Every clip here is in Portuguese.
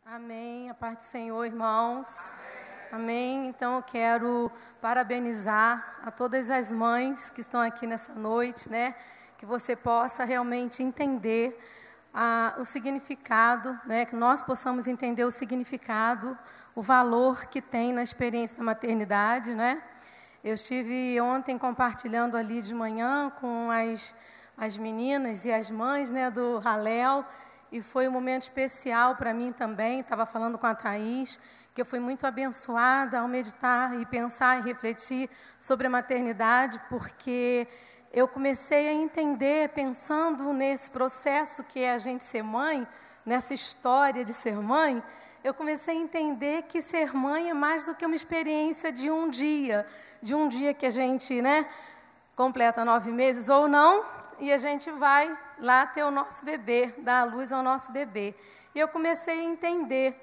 Amém. A paz do Senhor, irmãos. Amém. Então eu quero parabenizar a todas as mães que estão aqui nessa noite, né? Que você possa realmente entender o significado, né? Que nós possamos entender o significado, o valor que tem na experiência da maternidade, né? Eu estive ontem compartilhando ali de manhã com as meninas e as mães, né, do Halel. E foi um momento especial para mim também. Estava falando com a Thaís, que eu fui muito abençoada ao meditar e pensar e refletir sobre a maternidade, porque eu comecei a entender, pensando nesse processo que é a gente ser mãe, nessa história de ser mãe, eu comecei a entender que ser mãe é mais do que uma experiência de um dia que a gente, né, completa 9 meses ou não, e a gente vai lá ter o nosso bebê, dar a luz ao nosso bebê. E eu comecei a entender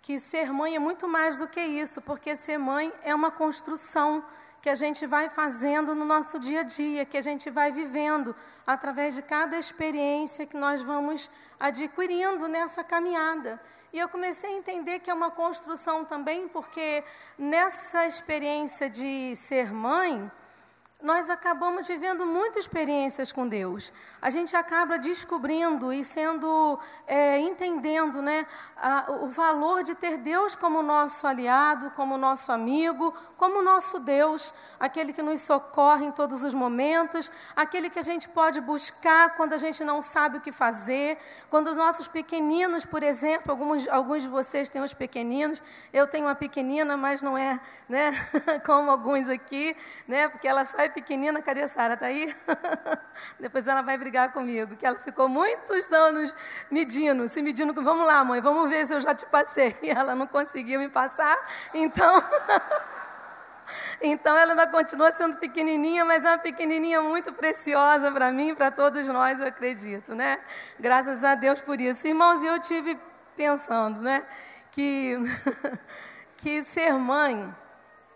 que ser mãe é muito mais do que isso, porque ser mãe é uma construção que a gente vai fazendo no nosso dia a dia, que a gente vai vivendo através de cada experiência que nós vamos adquirindo nessa caminhada. E eu comecei a entender que é uma construção também, porque nessa experiência de ser mãe, nós acabamos vivendo muitas experiências com Deus. A gente acaba descobrindo e entendendo, né, o valor de ter Deus como nosso aliado, como nosso amigo, como nosso Deus, aquele que nos socorre em todos os momentos, aquele que a gente pode buscar quando a gente não sabe o que fazer, quando os nossos pequeninos, por exemplo, alguns de vocês têm uns pequeninos, eu tenho uma pequenina, mas não é, né, como alguns aqui, né, porque ela sai pequenina. Cadê a Sara? Está aí? Depois ela vai brigar comigo, que ela ficou muitos anos se medindo. Vamos lá, mãe, vamos ver se eu já te passei. E ela não conseguiu me passar, então... Então ela ainda continua sendo pequenininha, mas é uma pequenininha muito preciosa para mim e para todos nós, eu acredito, né? Graças a Deus por isso. Irmãos, eu tive pensando, né, que ser mãe...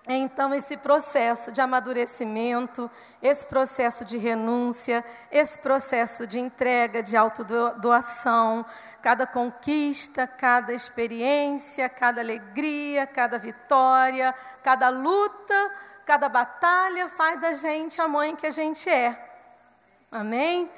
Então, esse processo de amadurecimento, esse processo de renúncia, esse processo de entrega, de autodoação, cada conquista, cada experiência, cada alegria, cada vitória, cada luta, cada batalha faz da gente a mãe que a gente é. Amém?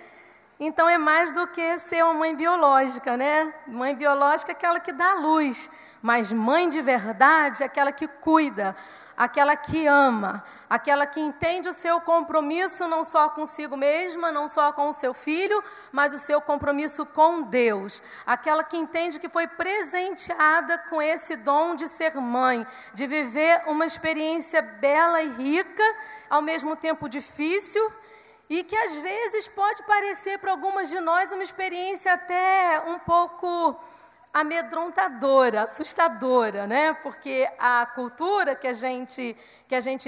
Então, é mais do que ser uma mãe biológica, né? Mãe biológica é aquela que dá a luz, mas mãe de verdade é aquela que cuida, aquela que ama, aquela que entende o seu compromisso não só consigo mesma, não só com o seu filho, mas o seu compromisso com Deus. Aquela que entende que foi presenteada com esse dom de ser mãe, de viver uma experiência bela e rica, ao mesmo tempo difícil, e que às vezes pode parecer para algumas de nós uma experiência até um pouco amedrontadora, assustadora, né? Porque a cultura que a gente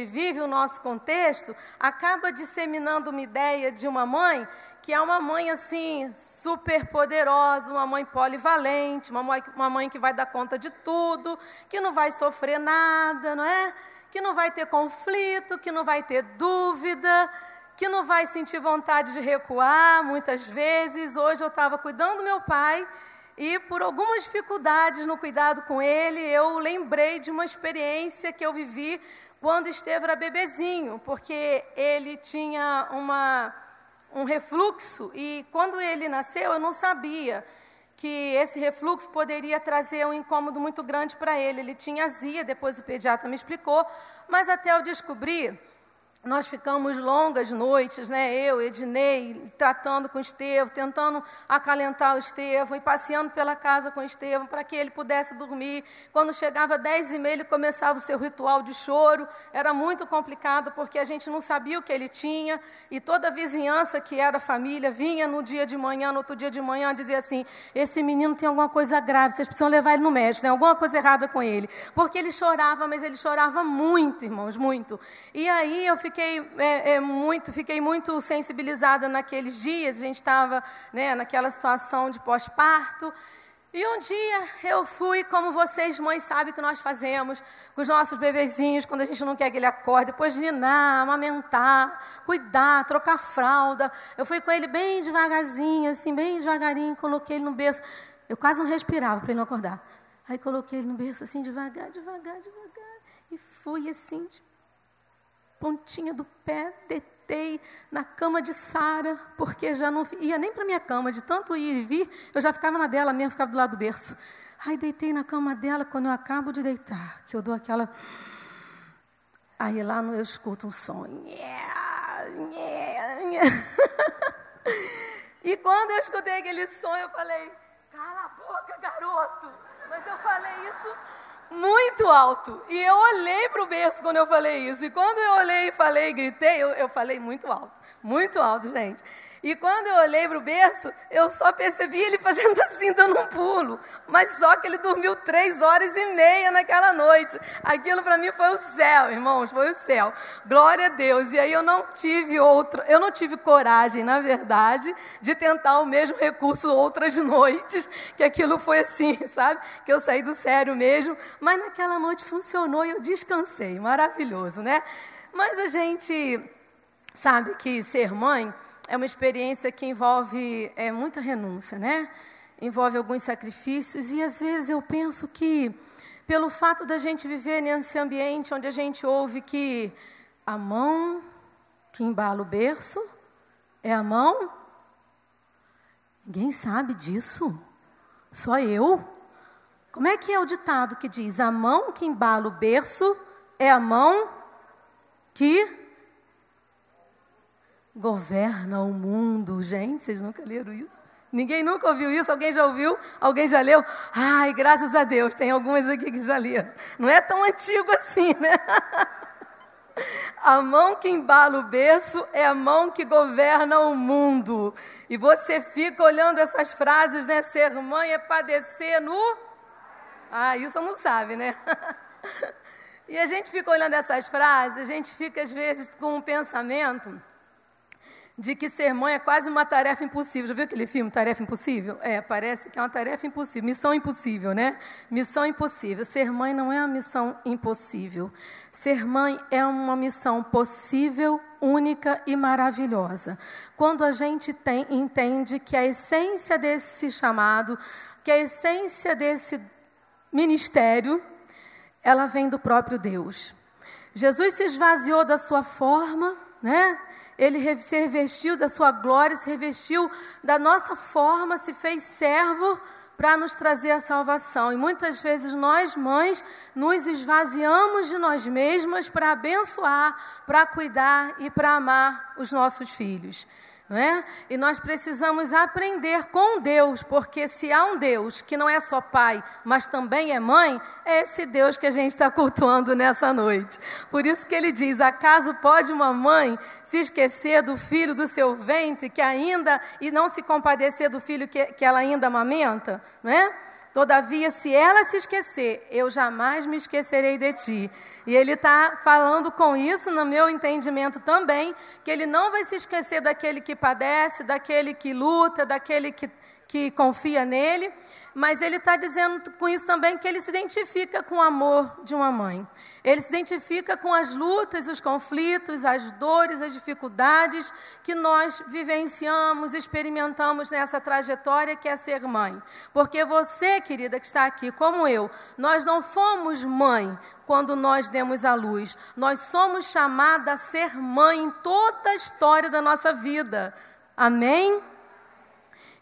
vive, o nosso contexto, acaba disseminando uma ideia de uma mãe que é uma mãe assim super poderosa, uma mãe polivalente, uma mãe que vai dar conta de tudo, que não vai sofrer nada, não é? Que não vai ter conflito, que não vai ter dúvida, que não vai sentir vontade de recuar muitas vezes. Hoje eu estava cuidando do meu pai e por algumas dificuldades no cuidado com ele, eu lembrei de uma experiência que eu vivi quando Estevão era bebezinho, porque ele tinha um refluxo e quando ele nasceu eu não sabia que esse refluxo poderia trazer um incômodo muito grande para ele. Ele tinha azia, depois o pediatra me explicou, mas até eu descobrir, nós ficamos longas noites, né? Eu, Ednei, tratando com o Estevão, tentando acalentar o Estevão e passeando pela casa com o Estevão para que ele pudesse dormir. Quando chegava 10h30, ele começava o seu ritual de choro. Era muito complicado porque a gente não sabia o que ele tinha e toda a vizinhança, que era a família, vinha no dia de manhã, no outro dia de manhã, dizia assim: esse menino tem alguma coisa grave, vocês precisam levar ele no médico, tem alguma coisa errada com ele. Porque ele chorava, mas ele chorava muito, irmãos, muito. E aí eu fiquei muito sensibilizada naqueles dias. A gente estava, né, naquela situação de pós-parto. E um dia eu fui, como vocês, mães, sabem que nós fazemos com os nossos bebezinhos, quando a gente não quer que ele acorde, depois ninar, amamentar, cuidar, trocar fralda. Eu fui com ele bem devagarzinho, assim, bem devagarinho, coloquei ele no berço. Eu quase não respirava para ele não acordar. Aí coloquei ele no berço assim, devagar. E fui assim, de pontinha do pé, deitei na cama de Sara, porque já não ia nem para minha cama, de tanto ir e vir, eu já ficava na dela mesmo, ficava do lado do berço. Aí deitei na cama dela, quando eu acabo de deitar, que eu dou aquela... Aí lá eu escuto um som. E quando eu escutei aquele som, eu falei, cala a boca, garoto. Mas eu falei isso muito alto. E eu olhei para o berço quando eu falei isso. E quando eu olhei e falei, gritei, eu falei muito alto, gente. E quando eu olhei para o berço, eu só percebi ele fazendo assim, dando um pulo. Mas só que ele dormiu 3h30 naquela noite. Aquilo para mim foi o céu, irmãos, foi o céu. Glória a Deus. E aí eu não tive coragem, na verdade, de tentar o mesmo recurso outras noites, que aquilo foi assim, sabe? Que eu saí do sério mesmo. Mas naquela noite funcionou e eu descansei. Maravilhoso, né? Mas a gente sabe que ser mãe é uma experiência que envolve muita renúncia, né? Envolve alguns sacrifícios e às vezes eu penso que pelo fato da gente viver nesse ambiente onde a gente ouve que a mão que embala o berço é a mão, ninguém sabe disso, só eu. Como é que é o ditado que diz, a mão que embala o berço é a mão que governa o mundo? Gente, vocês nunca leram isso? Ninguém nunca ouviu isso? Alguém já ouviu? Alguém já leu? Ai, graças a Deus, tem algumas aqui que já leram. Não é tão antigo assim, né? A mão que embala o berço é a mão que governa o mundo. E você fica olhando essas frases, né? Ser mãe é padecer no... Ah, isso não sabe, né? E a gente fica olhando essas frases, a gente fica às vezes com um pensamento de que ser mãe é quase uma tarefa impossível. Já viu aquele filme, Tarefa Impossível? Parece que é uma tarefa impossível. Missão impossível, né? Missão impossível. Ser mãe não é uma missão impossível. Ser mãe é uma missão possível, única e maravilhosa. Quando a gente entende que a essência desse chamado, que a essência desse ministério, ela vem do próprio Deus. Jesus se esvaziou da sua forma, né? Ele se revestiu da sua glória, se revestiu da nossa forma, se fez servo para nos trazer a salvação. E muitas vezes nós, mães, nos esvaziamos de nós mesmas para abençoar, para cuidar e para amar os nossos filhos. Não é? E nós precisamos aprender com Deus, porque se há um Deus que não é só pai, mas também é mãe, é esse Deus que a gente está cultuando nessa noite. Por isso que ele diz, acaso pode uma mãe se esquecer do filho do seu ventre, e não se compadecer do filho que ela ainda amamenta? Não é? Todavia, se ela se esquecer, eu jamais me esquecerei de ti. E ele está falando com isso, no meu entendimento também, que ele não vai se esquecer daquele que padece, daquele que luta, daquele que confia nele, mas ele está dizendo com isso também que ele se identifica com o amor de uma mãe. Ele se identifica com as lutas, os conflitos, as dores, as dificuldades que nós vivenciamos, experimentamos nessa trajetória que é ser mãe. Porque você, querida, que está aqui, como eu, nós não fomos mãe quando nós demos à luz. Nós somos chamadas a ser mãe em toda a história da nossa vida. Amém?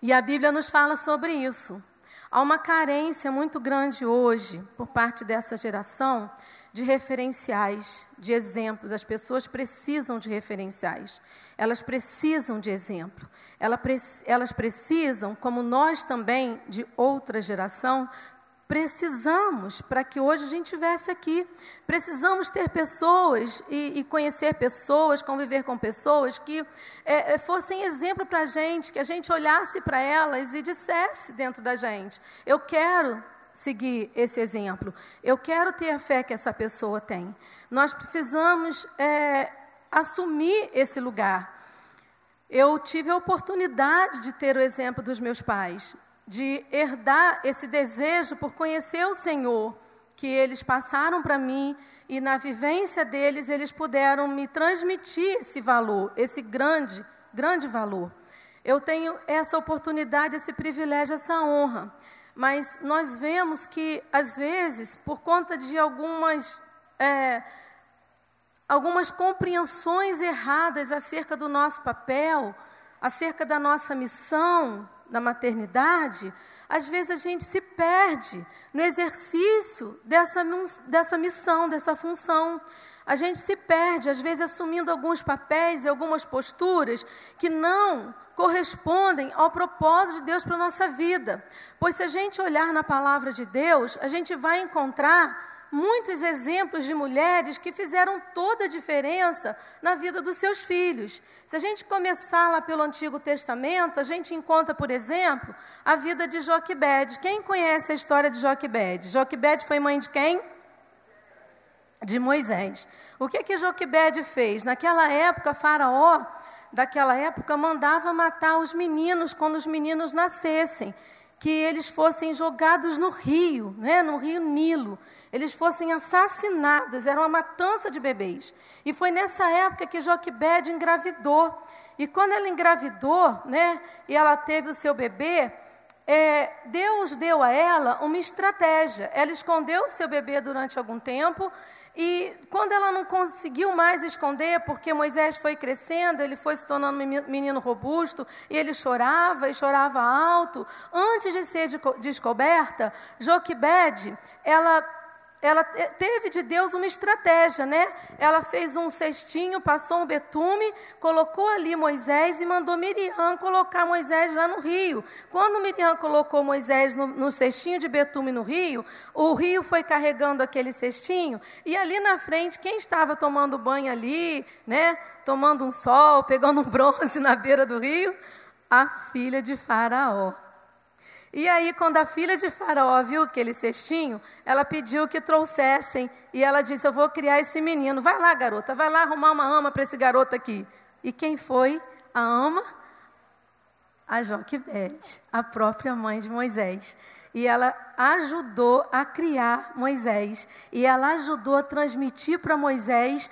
E a Bíblia nos fala sobre isso. Há uma carência muito grande hoje, por parte dessa geração, de referenciais, de exemplos. As pessoas precisam de referenciais. Elas precisam de exemplo. Elas precisam, como nós também, de outra geração, precisamos, para que hoje a gente estivesse aqui, precisamos ter pessoas e conhecer pessoas, conviver com pessoas que fossem exemplo para a gente, que a gente olhasse para elas e dissesse dentro da gente, eu quero seguir esse exemplo, eu quero ter a fé que essa pessoa tem. Nós precisamos assumir esse lugar. Eu tive a oportunidade de ter o exemplo dos meus pais, de herdar esse desejo por conhecer o Senhor, que eles passaram para mim, e na vivência deles, eles puderam me transmitir esse valor, esse grande, grande valor. Eu tenho essa oportunidade, esse privilégio, essa honra. Mas nós vemos que, às vezes, por conta de algumas compreensões erradas acerca do nosso papel, acerca da nossa missão, da maternidade, às vezes a gente se perde no exercício dessa missão, dessa função. A gente se perde, às vezes, assumindo alguns papéis e algumas posturas que não correspondem ao propósito de Deus para a nossa vida. Pois se a gente olhar na palavra de Deus, a gente vai encontrar muitos exemplos de mulheres que fizeram toda a diferença na vida dos seus filhos. Se a gente começar lá pelo Antigo Testamento, a gente encontra, por exemplo, a vida de Joquebede. Quem conhece a história de Joquebede? Joquebede foi mãe de quem? De Moisés. O que Joquebede fez? Naquela época, Faraó, daquela época, mandava matar os meninos quando os meninos nascessem, que eles fossem jogados no rio, no rio Nilo. Eles fossem assassinados, era uma matança de bebês. E foi nessa época que Joquebede engravidou. E quando ela engravidou, e ela teve o seu bebê, Deus deu a ela uma estratégia. Ela escondeu o seu bebê durante algum tempo, e quando ela não conseguiu mais esconder, porque Moisés foi crescendo, ele foi se tornando um menino robusto, e ele chorava, e chorava alto. Antes de ser descoberta, Joquebede, ela teve de Deus uma estratégia, Ela fez um cestinho, passou um betume, colocou ali Moisés e mandou Miriam colocar Moisés lá no rio. Quando Miriam colocou Moisés no cestinho de betume no rio, o rio foi carregando aquele cestinho, e ali na frente, quem estava tomando banho ali, tomando um sol, pegando um bronze na beira do rio? A filha de Faraó. E aí, quando a filha de Faraó viu aquele cestinho, ela pediu que trouxessem, e ela disse: eu vou criar esse menino, vai lá, garota, vai lá arrumar uma ama para esse garoto aqui. E quem foi a ama? A Joquebede, a própria mãe de Moisés. E ela ajudou a criar Moisés, e ela ajudou a transmitir para Moisés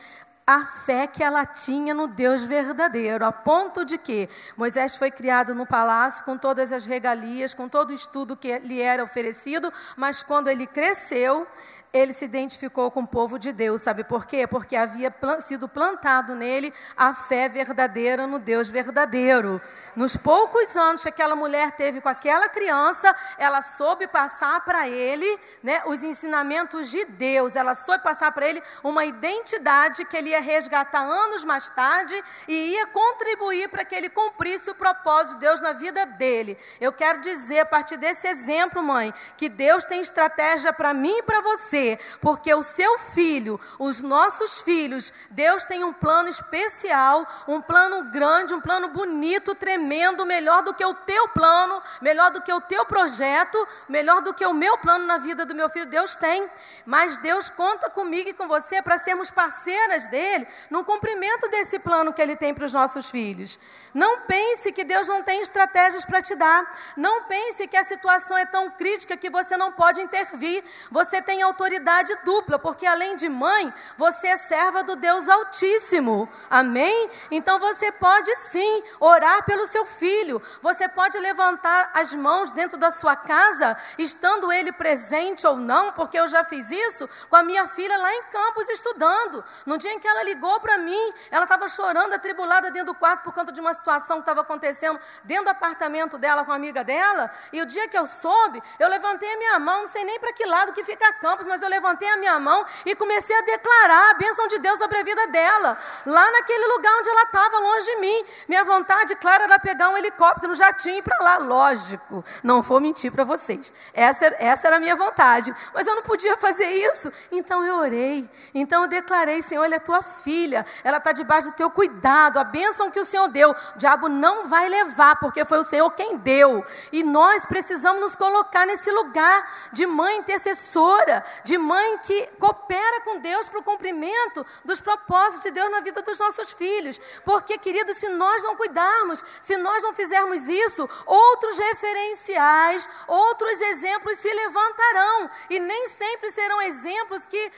a fé que ela tinha no Deus verdadeiro, a ponto de que Moisés foi criado no palácio com todas as regalias, com todo o estudo que lhe era oferecido, mas quando ele cresceu, ele se identificou com o povo de Deus. Sabe por quê? Porque havia sido plantado nele a fé verdadeira no Deus verdadeiro. Nos poucos anos que aquela mulher teve com aquela criança, ela soube passar para ele, os ensinamentos de Deus. Ela soube passar para ele uma identidade que ele ia resgatar anos mais tarde e ia contribuir para que ele cumprisse o propósito de Deus na vida dele. Eu quero dizer, a partir desse exemplo, mãe, que Deus tem estratégia para mim e para você. Porque o seu filho, os nossos filhos, Deus tem um plano especial, um plano grande, um plano bonito, tremendo, melhor do que o teu plano, melhor do que o teu projeto, melhor do que o meu plano na vida do meu filho. Deus tem, mas Deus conta comigo e com você para sermos parceiras dele no cumprimento desse plano que ele tem para os nossos filhos. Não pense que Deus não tem estratégias para te dar. Não pense que a situação é tão crítica que você não pode intervir. Você tem autoridade dupla, porque além de mãe, você é serva do Deus Altíssimo. Amém? Então você pode sim orar pelo seu filho. Você pode levantar as mãos dentro da sua casa, estando ele presente ou não, porque eu já fiz isso com a minha filha lá em Campos estudando. No dia em que ela ligou para mim, ela estava chorando, atribulada dentro do quarto por conta de uma situação que estava acontecendo dentro do apartamento dela com a amiga dela. E o dia que eu soube, eu levantei a minha mão, não sei nem para que lado que fica Campos, mas eu levantei a minha mão e comecei a declarar a bênção de Deus sobre a vida dela, lá naquele lugar onde ela estava, longe de mim. Minha vontade, claro, era pegar um helicóptero, um jatinho e ir para lá. Lógico, não vou mentir para vocês. Essa era a minha vontade, mas eu não podia fazer isso. Então eu orei, então eu declarei: Senhor, olha, a tua filha, ela está debaixo do teu cuidado, a bênção que o Senhor deu, o diabo não vai levar, porque foi o Senhor quem deu. E nós precisamos nos colocar nesse lugar de mãe intercessora, de mãe que coopera com Deus para o cumprimento dos propósitos de Deus na vida dos nossos filhos. Porque, queridos, se nós não cuidarmos, se nós não fizermos isso, outros referenciais, outros exemplos se levantarão, e nem sempre serão exemplos que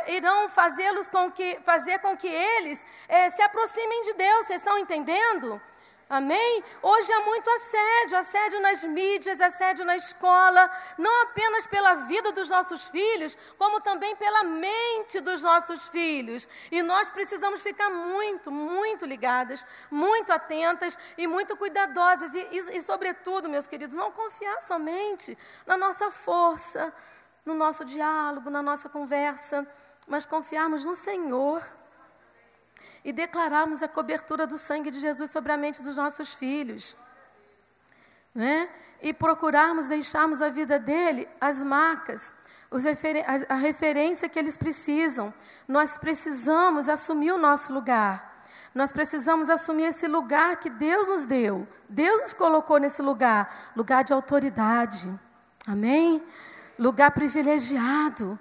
irão fazer com que eles se aproximem de Deus. Vocês estão entendendo? Amém? Hoje há muito assédio, assédio nas mídias, assédio na escola, não apenas pela vida dos nossos filhos, como também pela mente dos nossos filhos. E nós precisamos ficar muito, muito ligadas, muito atentas e muito cuidadosas. E sobretudo, meus queridos, não confiar somente na nossa força, no nosso diálogo, na nossa conversa, mas confiarmos no Senhor. E declararmos a cobertura do sangue de Jesus sobre a mente dos nossos filhos. Né? E procurarmos deixarmos a vida dele, as marcas, a referência que eles precisam. Nós precisamos assumir o nosso lugar. Nós precisamos assumir esse lugar que Deus nos deu. Deus nos colocou nesse lugar. Lugar de autoridade. Amém? Lugar privilegiado.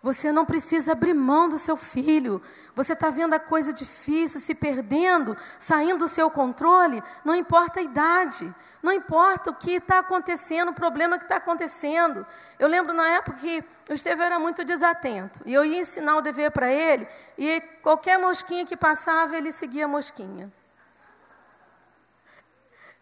Você não precisa abrir mão do seu filho. Você está vendo a coisa difícil, se perdendo, saindo do seu controle. Não importa a idade. Não importa o que está acontecendo, o problema que está acontecendo. Eu lembro na época que o Estevão era muito desatento. E eu ia ensinar o dever para ele. E qualquer mosquinha que passava, ele seguia a mosquinha.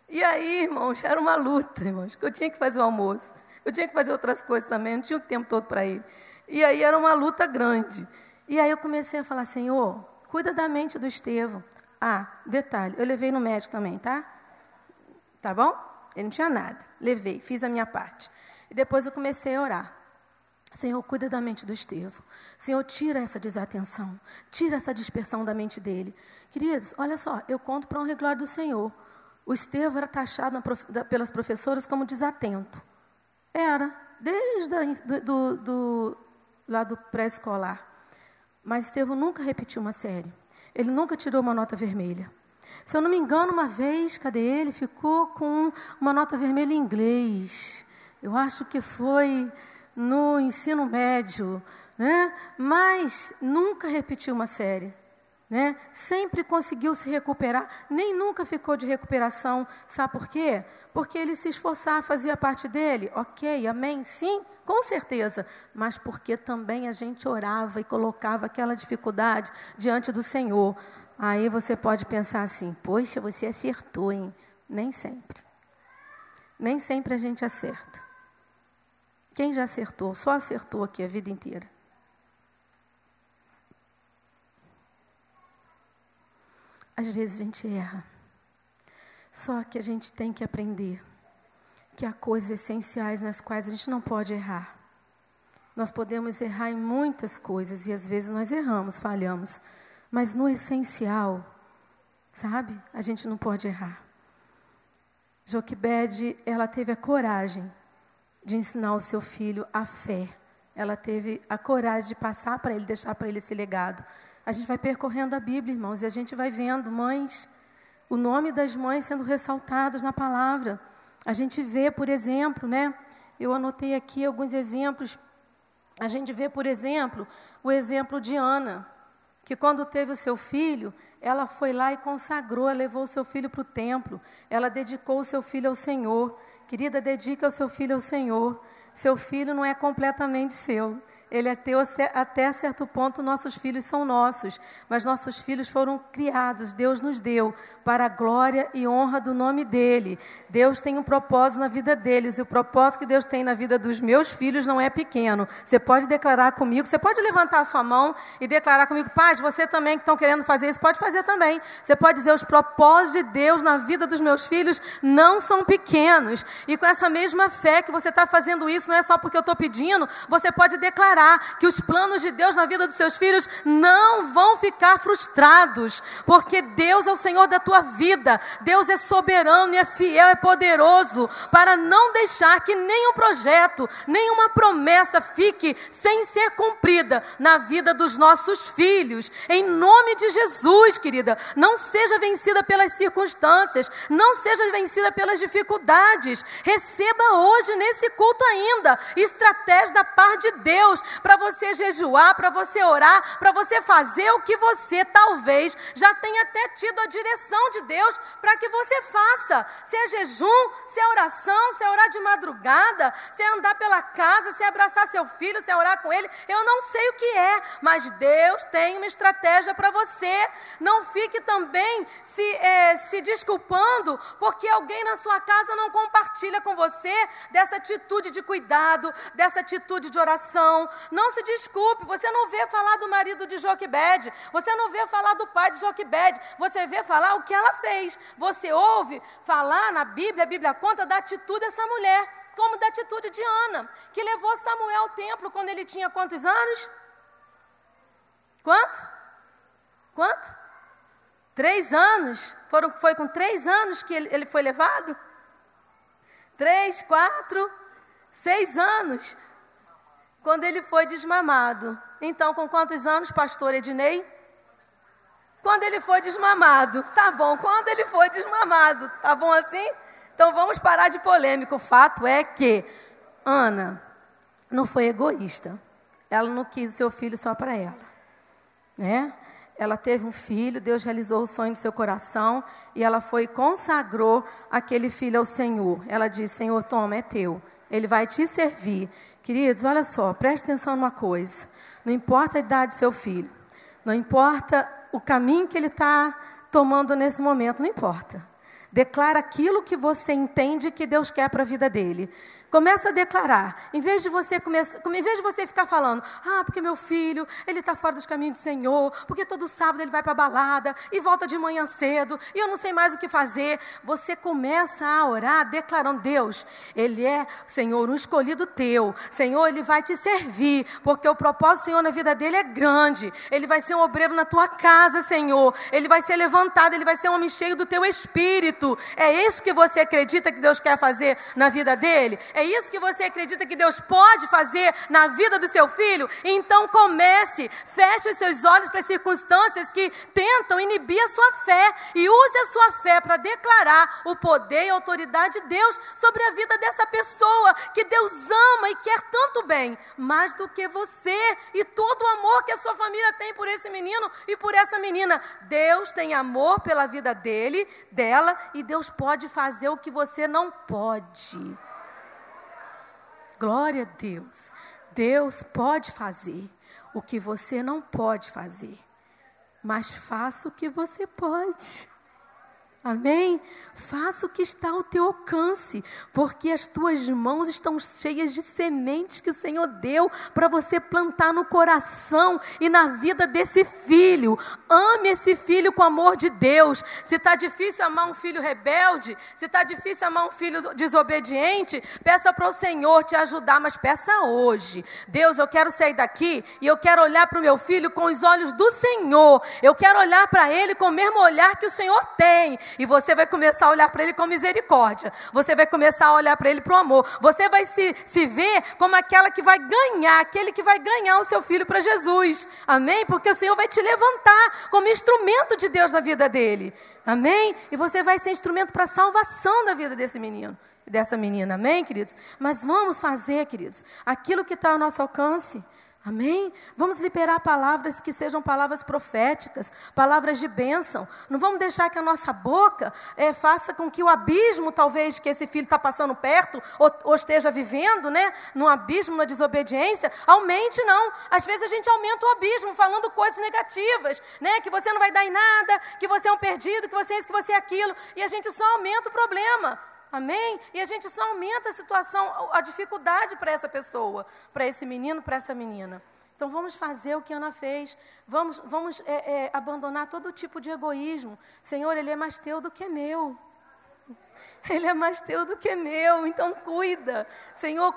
E aí, irmãos, era uma luta, irmãos. Eu tinha que fazer o almoço. Eu tinha que fazer outras coisas também. Não tinha o tempo todo para ele. E aí era uma luta grande. E aí eu comecei a falar, Senhor, cuida da mente do Estevão. Ah, detalhe, eu levei no médico também, tá? Tá bom? Ele não tinha nada. Levei, fiz a minha parte. E depois eu comecei a orar. Senhor, cuida da mente do Estevão. Senhor, tira essa desatenção. Tira essa dispersão da mente dele. Queridos, olha só, eu conto para honra e glória do Senhor. O Estevão era taxado pelas professoras como desatento. Era, desde lá do pré-escolar. Mas Estevão nunca repetiu uma série. Ele nunca tirou uma nota vermelha. Se eu não me engano, uma vez, cadê ele? Ficou com uma nota vermelha em inglês. Eu acho que foi no ensino médio, né? Mas nunca repetiu uma série. Né? Sempre conseguiu se recuperar, nem nunca ficou de recuperação. Sabe por quê? Porque ele se esforçava, fazia parte dele. Ok, amém, sim, com certeza. Mas porque também a gente orava e colocava aquela dificuldade diante do Senhor. Aí você pode pensar assim, poxa, você acertou, hein? Nem sempre. Nem sempre a gente acerta. Quem já acertou? Só acertou aqui a vida inteira. Às vezes a gente erra. Só que a gente tem que aprender que há coisas essenciais nas quais a gente não pode errar. Nós podemos errar em muitas coisas e às vezes nós erramos, falhamos. Mas no essencial, sabe? A gente não pode errar. Joquebede, ela teve a coragem de ensinar o seu filho a fé. Ela teve a coragem de passar para ele, deixar para ele esse legado. A gente vai percorrendo a Bíblia, irmãos, e a gente vai vendo mães, o nome das mães sendo ressaltados na palavra. A gente vê, por exemplo, né? Eu anotei aqui alguns exemplos. A gente vê, por exemplo, o exemplo de Ana, que quando teve o seu filho, ela foi lá e consagrou, levou o seu filho para o templo. Ela dedicou o seu filho ao Senhor. Querida, dedica o seu filho ao Senhor. Seu filho não é completamente seu. Ele é teu até certo ponto, nossos filhos são nossos. Mas nossos filhos foram criados, Deus nos deu, para a glória e honra do nome dEle. Deus tem um propósito na vida deles, e o propósito que Deus tem na vida dos meus filhos não é pequeno. Você pode declarar comigo, você pode levantar a sua mão e declarar comigo, pais, você também que estão querendo fazer isso, pode fazer também. Você pode dizer, os propósitos de Deus na vida dos meus filhos não são pequenos. E com essa mesma fé que você está fazendo isso, não é só porque eu estou pedindo, você pode declarar que os planos de Deus na vida dos seus filhos não vão ficar frustrados, porque Deus é o Senhor da tua vida. Deus é soberano e é fiel, é poderoso para não deixar que nenhum projeto, nenhuma promessa fique sem ser cumprida na vida dos nossos filhos. Em nome de Jesus, querida, não seja vencida pelas circunstâncias, não seja vencida pelas dificuldades. Receba hoje nesse culto ainda estratégia da parte de Deus para você jejuar, para você orar, para você fazer o que você talvez já tenha até tido a direção de Deus para que você faça. Se é jejum, se é oração, se é orar de madrugada, se é andar pela casa, se é abraçar seu filho, se é orar com ele, eu não sei o que é, mas Deus tem uma estratégia para você. Não fique também se desculpando porque alguém na sua casa não compartilha com você dessa atitude de cuidado, dessa atitude de oração. Não se desculpe, você não vê falar do marido de Joquebede, você não vê falar do pai de Joquebede, você vê falar o que ela fez. Você ouve falar na Bíblia, a Bíblia conta da atitude dessa mulher, como da atitude de Ana, que levou Samuel ao templo quando ele tinha quantos anos? Quanto? 3 anos? Foi com 3 anos que ele foi levado? 3, 4, 6 anos, quando ele foi desmamado. Então, com quantos anos, pastor Ednei? Quando ele foi desmamado. Tá bom, quando ele foi desmamado. Tá bom assim? Então, vamos parar de polêmica. O fato é que Ana não foi egoísta. Ela não quis o seu filho só para ela, né? Ela teve um filho, Deus realizou o sonho do seu coração e ela foi e consagrou aquele filho ao Senhor. Ela disse: Senhor, toma, é teu, ele vai te servir. Queridos, olha só, preste atenção numa coisa. Não importa a idade do seu filho, não importa o caminho que ele está tomando nesse momento, não importa. Declara aquilo que você entende que Deus quer para a vida dele. Começa a declarar, em vez de você ficar falando, porque meu filho, ele está fora dos caminhos do Senhor, porque todo sábado ele vai para a balada e volta de manhã cedo, e eu não sei mais o que fazer. Você começa a orar declarando: Deus, ele é, Senhor, um escolhido teu, Senhor, ele vai te servir, porque o propósito, Senhor, na vida dele é grande, ele vai ser um obreiro na tua casa, Senhor, ele vai ser levantado, ele vai ser um homem cheio do teu Espírito. É isso que você acredita que Deus quer fazer na vida dele? É isso que você acredita que Deus pode fazer na vida do seu filho? Então comece, feche os seus olhos para as circunstâncias que tentam inibir a sua fé e use a sua fé para declarar o poder e a autoridade de Deus sobre a vida dessa pessoa que Deus ama e quer tanto bem, mais do que você e todo o amor que a sua família tem por esse menino e por essa menina. Deus tem amor pela vida dele, dela, e Deus pode fazer o que você não pode. Glória a Deus. Deus pode fazer o que você não pode fazer, mas faça o que você pode. Amém? Faça o que está ao teu alcance, porque as tuas mãos estão cheias de sementes que o Senhor deu para você plantar no coração e na vida desse filho. Ame esse filho com o amor de Deus. Se está difícil amar um filho rebelde, se está difícil amar um filho desobediente, peça para o Senhor te ajudar, mas peça hoje. Deus, eu quero sair daqui e eu quero olhar para o meu filho com os olhos do Senhor. Eu quero olhar para ele com o mesmo olhar que o Senhor tem. E você vai começar a olhar para ele com misericórdia. Você vai começar a olhar para ele para o amor. Você vai se ver como aquele que vai ganhar o seu filho para Jesus. Amém? Porque o Senhor vai te levantar como instrumento de Deus na vida dele. Amém? E você vai ser instrumento para a salvação da vida desse menino e dessa menina. Amém, queridos? Mas vamos fazer, queridos, aquilo que está ao nosso alcance. Amém? Vamos liberar palavras que sejam palavras proféticas, palavras de bênção. Não vamos deixar que a nossa boca faça com que o abismo, talvez, que esse filho está passando perto, ou esteja vivendo, né, num abismo, na desobediência, aumente, não. Às vezes a gente aumenta o abismo, falando coisas negativas, né, que você não vai dar em nada, que você é um perdido, que você é isso, que você é aquilo, e a gente só aumenta o problema. Amém? E a gente só aumenta a situação, a dificuldade para essa pessoa, para esse menino, para essa menina. Então vamos fazer o que Ana fez. Vamos abandonar todo tipo de egoísmo. Senhor, ele é mais teu do que meu. Ele é mais teu do que meu, então cuida. Senhor,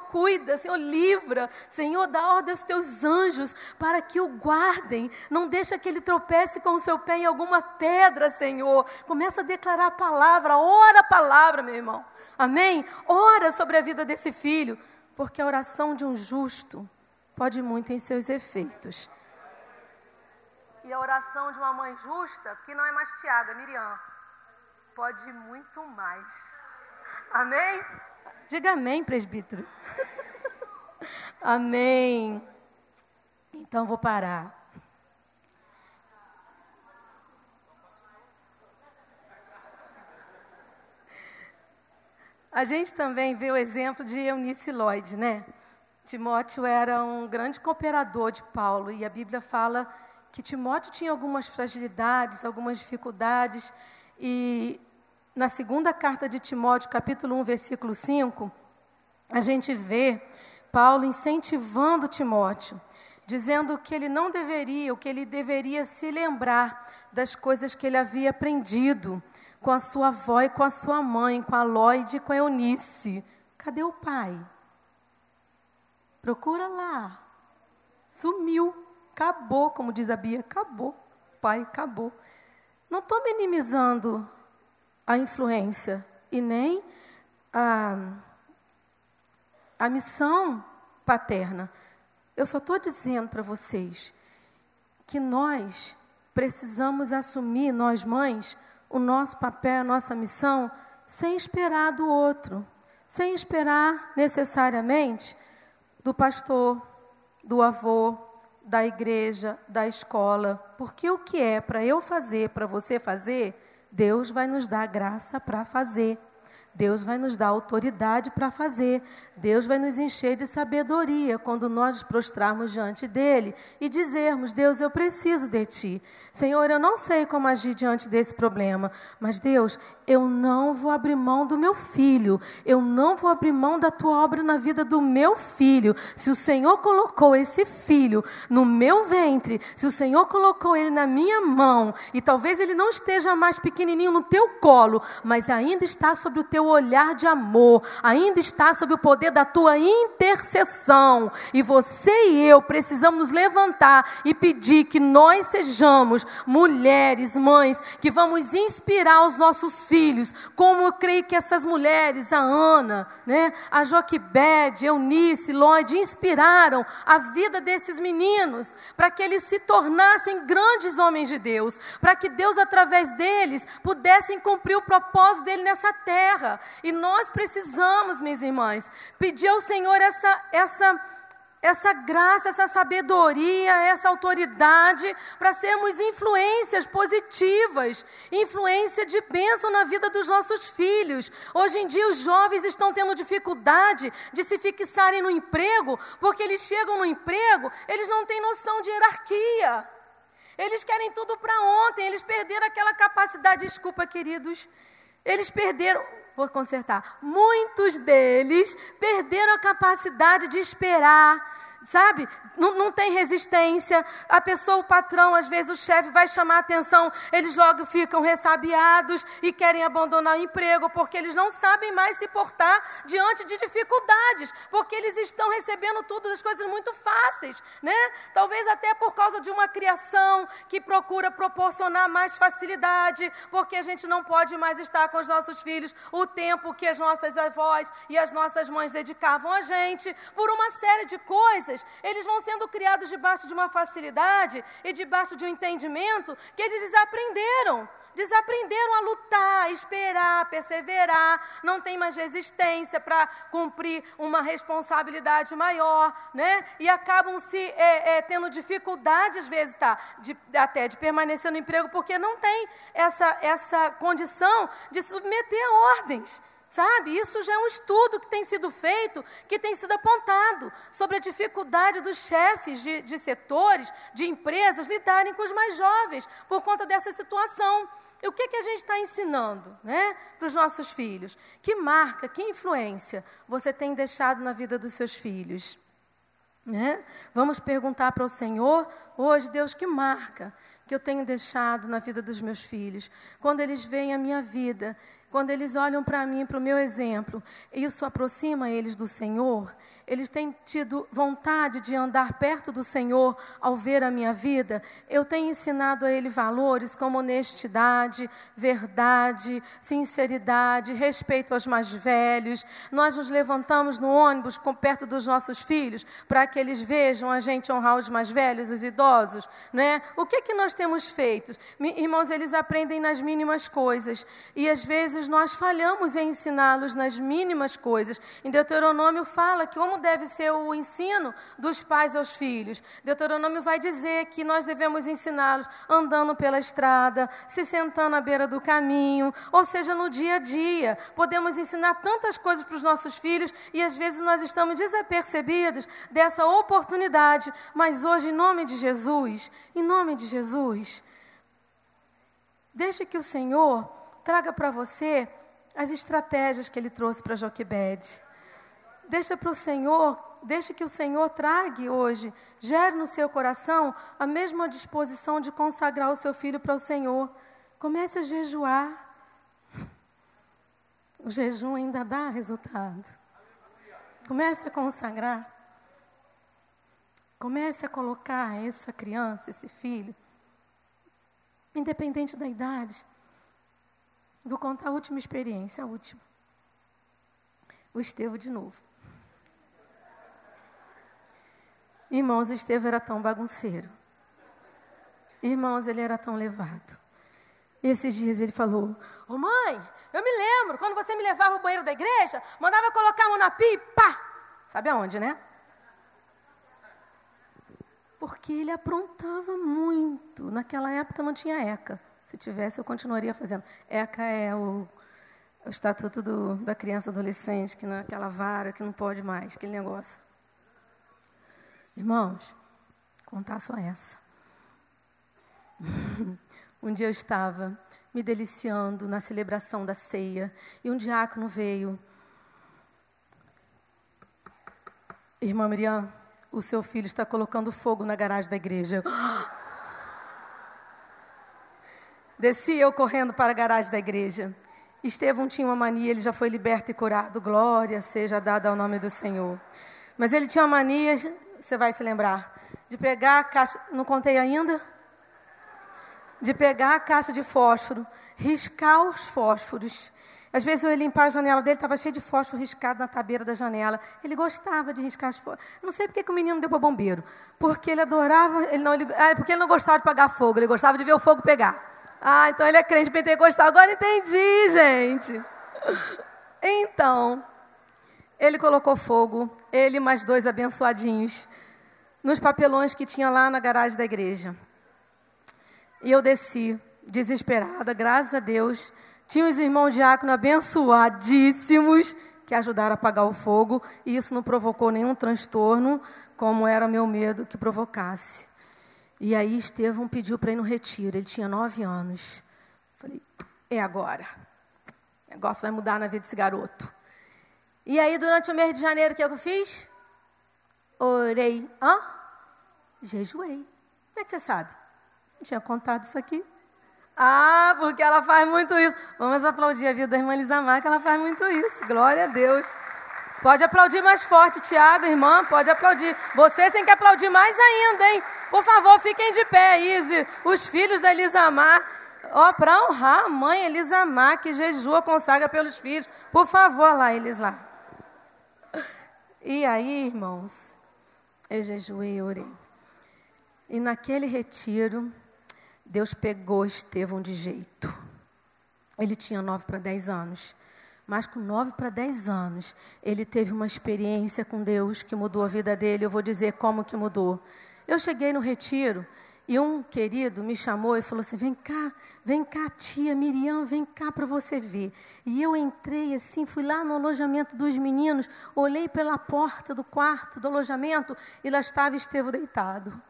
livra. Senhor, dá ordem aos teus anjos para que o guardem. Não deixa que ele tropece com o seu pé em alguma pedra, Senhor. Começa a declarar a palavra, ora a palavra, meu irmão. Amém? Ora sobre a vida desse filho, porque a oração de um justo pode muito em seus efeitos. E a oração de uma mãe justa, que não é mais Tiago, é Miriam, pode muito mais. Amém? Diga amém, presbítero. Amém. Então, vou parar. A gente também vê o exemplo de Eunice Lloyd, né? Timóteo era um grande cooperador de Paulo, e a Bíblia fala que Timóteo tinha algumas fragilidades, algumas dificuldades, e na segunda carta de Timóteo, capítulo 1, versículo 5, a gente vê Paulo incentivando Timóteo, dizendo que ele não deveria, o que ele deveria se lembrar das coisas que ele havia aprendido com a sua avó e com a sua mãe, com a Lloyd e com a Eunice. Cadê o pai? Procura lá. Sumiu. Acabou, como diz a Bia. Acabou. Pai, acabou. Não estou minimizando a influência e nem a missão paterna. Eu só estou dizendo para vocês que nós precisamos assumir, nós mães, o nosso papel, a nossa missão, sem esperar do outro, sem esperar necessariamente do pastor, do avô, da igreja, da escola, porque o que é para eu fazer, para você fazer, Deus vai nos dar graça para fazer. Deus vai nos dar autoridade para fazer. Deus vai nos encher de sabedoria quando nós nos prostrarmos diante dEle e dizermos: Deus, eu preciso de Ti. Senhor, eu não sei como agir diante desse problema, mas Deus, eu não vou abrir mão do meu filho. Eu não vou abrir mão da Tua obra na vida do meu filho. Se o Senhor colocou esse filho no meu ventre, se o Senhor colocou ele na minha mão, e talvez ele não esteja mais pequenininho no Teu colo, mas ainda está sobre o Teu olhar de amor, ainda está sob o poder da Tua intercessão, e você e eu precisamos nos levantar e pedir que nós sejamos mulheres, mães, que vamos inspirar os nossos filhos, como eu creio que essas mulheres, a Ana, né, a Joquebede, Eunice, Lloyd, inspiraram a vida desses meninos, para que eles se tornassem grandes homens de Deus, para que Deus, através deles, pudessem cumprir o propósito dele nessa terra. E nós precisamos, minhas irmãs, pedir ao Senhor essa graça, essa sabedoria, essa autoridade, para sermos influências positivas, influência de bênção na vida dos nossos filhos. Hoje em dia os jovens estão tendo dificuldade de se fixarem no emprego, porque eles chegam no emprego, eles não têm noção de hierarquia. Eles querem tudo para ontem, eles perderam aquela capacidade, desculpa, queridos, eles perderam... Vou consertar. Muitos deles perderam a capacidade de esperar, sabe? Não tem resistência. A pessoa, o patrão, às vezes o chefe vai chamar a atenção, eles logo ficam ressabiados e querem abandonar o emprego, porque eles não sabem mais se portar diante de dificuldades, porque eles estão recebendo tudo das coisas muito fáceis, né? Talvez até por causa de uma criação que procura proporcionar mais facilidade, porque a gente não pode mais estar com os nossos filhos o tempo que as nossas avós e as nossas mães dedicavam a gente, por uma série de coisas. Eles vão sendo criados debaixo de uma facilidade e debaixo de um entendimento que eles desaprenderam a lutar, a esperar, perseverar, não tem mais resistência para cumprir uma responsabilidade maior, né? E acabam tendo dificuldade, às vezes, até de permanecer no emprego, porque não tem essa condição de submeter a ordens. Sabe, isso já é um estudo que tem sido feito, que tem sido apontado sobre a dificuldade dos chefes de setores, de empresas, lidarem com os mais jovens por conta dessa situação. E o que a gente está ensinando, né, para os nossos filhos? Que marca, que influência você tem deixado na vida dos seus filhos? Né? Vamos perguntar para o Senhor hoje: Deus, que marca que eu tenho deixado na vida dos meus filhos? Quando eles veem a minha vida, quando eles olham para mim, para o meu exemplo, isso aproxima eles do Senhor? Eles têm tido vontade de andar perto do Senhor ao ver a minha vida? Eu tenho ensinado a ele valores como honestidade, verdade, sinceridade, respeito aos mais velhos. Nós nos levantamos no ônibus perto dos nossos filhos para que eles vejam a gente honrar os mais velhos, os idosos, né? O que nós temos feito? Irmãos, eles aprendem nas mínimas coisas e às vezes nós falhamos em ensiná-los nas mínimas coisas. Em Deuteronômio fala que como como deve ser o ensino dos pais aos filhos. Deuteronômio vai dizer que nós devemos ensiná-los andando pela estrada, se sentando à beira do caminho, ou seja, no dia a dia. Podemos ensinar tantas coisas para os nossos filhos e às vezes nós estamos desapercebidos dessa oportunidade. Mas hoje, em nome de Jesus, deixe que o Senhor traga para você as estratégias que Ele trouxe para Joquebede. Deixe que o Senhor traga hoje, gere no seu coração a mesma disposição de consagrar o seu filho para o Senhor. Comece a jejuar. O jejum ainda dá resultado. Comece a consagrar. Comece a colocar essa criança, esse filho, independente da idade. Vou contar a última experiência, a última. O Estevão de novo. Irmãos, o Estevão era tão bagunceiro. Irmãos, ele era tão levado. E esses dias ele falou: ô mãe, eu me lembro, quando você me levava ao banheiro da igreja, mandava colocar a mão na pia e pá! Sabe aonde, né? Porque ele aprontava muito. Naquela época não tinha ECA. Se tivesse, eu continuaria fazendo. ECA é o estatuto da criança e adolescente, que não é aquela vara que não pode mais, aquele negócio. Irmãos, contar só essa. Um dia eu estava me deliciando na celebração da ceia e um diácono veio. Irmã Miriam, o seu filho está colocando fogo na garagem da igreja. Desci eu correndo para a garagem da igreja. Estevão tinha uma mania, ele já foi liberto e curado. Glória seja dada ao nome do Senhor. Mas ele tinha uma mania, você vai se lembrar, de pegar a caixa, não contei ainda? De pegar a caixa de fósforo, riscar os fósforos. Às vezes eu ia limpar a janela dele, estava cheio de fósforo riscado na tabeira da janela. Ele gostava de riscar os fósforos. Eu não sei porque que o menino deu para bombeiro. Porque ele adorava, porque ele não gostava de apagar fogo, ele gostava de ver o fogo pegar. Ah, então ele é crente pentecostal. Agora entendi, gente. Então, ele colocou fogo, ele e mais 2 abençoadinhos, nos papelões que tinha lá na garagem da igreja. E eu desci, desesperada, graças a Deus. Tinha os irmãos diáconos abençoadíssimos que ajudaram a apagar o fogo. E isso não provocou nenhum transtorno, como era meu medo que provocasse. E aí Estevão pediu para ir no retiro. Ele tinha 9 anos. Falei, é agora. O negócio vai mudar na vida desse garoto. E aí, durante o mês de janeiro, o que eu fiz? Orei. Jejuei. Como é que você sabe? Não tinha contado isso aqui. Ah, porque ela faz muito isso. Vamos aplaudir a vida da irmã Elisamar, que ela faz muito isso. Glória a Deus. Pode aplaudir mais forte, Tiago, irmã, pode aplaudir. Vocês têm que aplaudir mais ainda, hein? Por favor, fiquem de pé aí, os filhos da Elisamar. Para honrar a mãe Elisamar, que jejua, consagra pelos filhos. Por favor, lá, eles lá. E aí, irmãos, eu jejuei e orei. E naquele retiro, Deus pegou Estevão de jeito. Ele tinha 9 para 10 anos. Mas com 9 para 10 anos, ele teve uma experiência com Deus que mudou a vida dele. Eu vou dizer como que mudou. Eu cheguei no retiro e um querido me chamou e falou assim, vem cá, tia Miriam, vem cá para você ver. E eu entrei assim, fui lá no alojamento dos meninos, olhei pela porta do quarto do alojamento e lá estava Estevão deitado.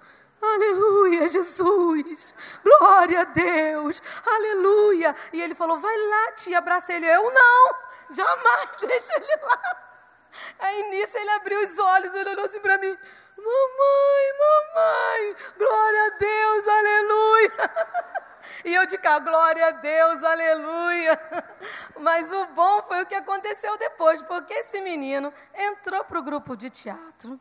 Aleluia, Jesus, glória a Deus, aleluia. E ele falou, vai lá, tia, abraça ele. Eu não, jamais, deixa ele lá. Aí nisso ele abriu os olhos e olhou assim para mim. Mamãe, glória a Deus, aleluia. E eu de cá, glória a Deus, aleluia. Mas o bom foi o que aconteceu depois, porque esse menino entrou para o grupo de teatro.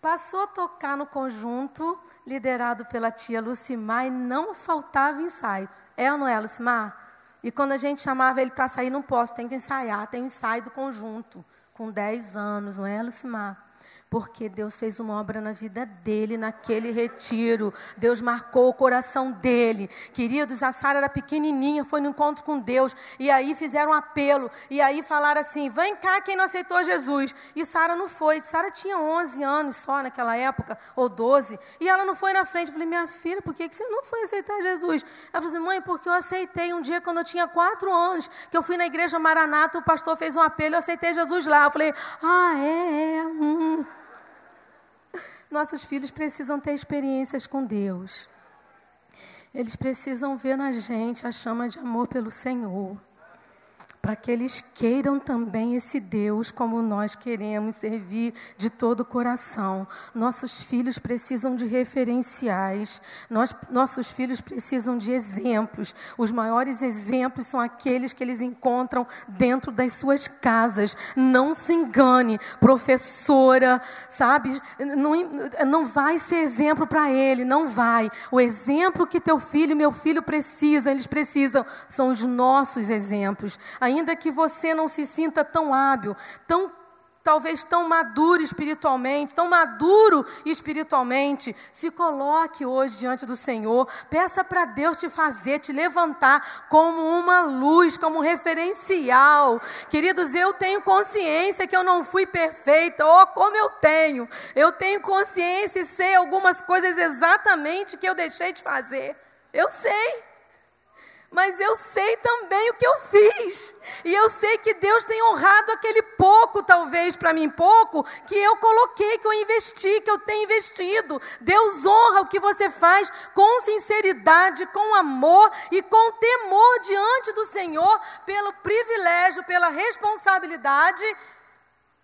Passou a tocar no conjunto, liderado pela tia Lucimar, e não faltava ensaio. É ou não é, Lucimar? E quando a gente chamava ele para sair, não posso, tem que ensaiar, tem o ensaio do conjunto, com 10 anos, não é, Lucimar? Porque Deus fez uma obra na vida dele, naquele retiro. Deus marcou o coração dele. Queridos, a Sara era pequenininha, foi no encontro com Deus. E aí fizeram um apelo. E aí falaram assim, vem cá quem não aceitou Jesus. E Sara não foi. Sara tinha 11 anos só naquela época, ou 12. E ela não foi na frente. Eu falei, minha filha, por que você não foi aceitar Jesus? Ela falou assim, mãe, porque eu aceitei um dia quando eu tinha 4 anos, que eu fui na igreja Maranata, o pastor fez um apelo, eu aceitei Jesus lá. Eu falei, Nossos filhos precisam ter experiências com Deus. Eles precisam ver na gente a chama de amor pelo Senhor, para que eles queiram também esse Deus como nós queremos servir de todo o coração. Nossos filhos precisam de referenciais, nossos filhos precisam de exemplos. Os maiores exemplos são aqueles que eles encontram dentro das suas casas. Não se engane, professora, sabe? Não vai ser exemplo para ele, não vai. O exemplo que teu filho e meu filho precisam, eles precisam, são os nossos exemplos. Ainda que você não se sinta tão hábil, talvez tão maduro espiritualmente, se coloque hoje diante do Senhor, peça para Deus te levantar como uma luz, como um referencial. Queridos, eu tenho consciência que eu não fui perfeita, como eu tenho consciência e sei algumas coisas exatamente que eu deixei de fazer, eu sei. Mas eu sei também o que eu fiz. E eu sei que Deus tem honrado aquele pouco, talvez para mim pouco, que eu coloquei, que eu investi, que eu tenho investido. Deus honra o que você faz com sinceridade, com amor e com temor diante do Senhor, pelo privilégio, pela responsabilidade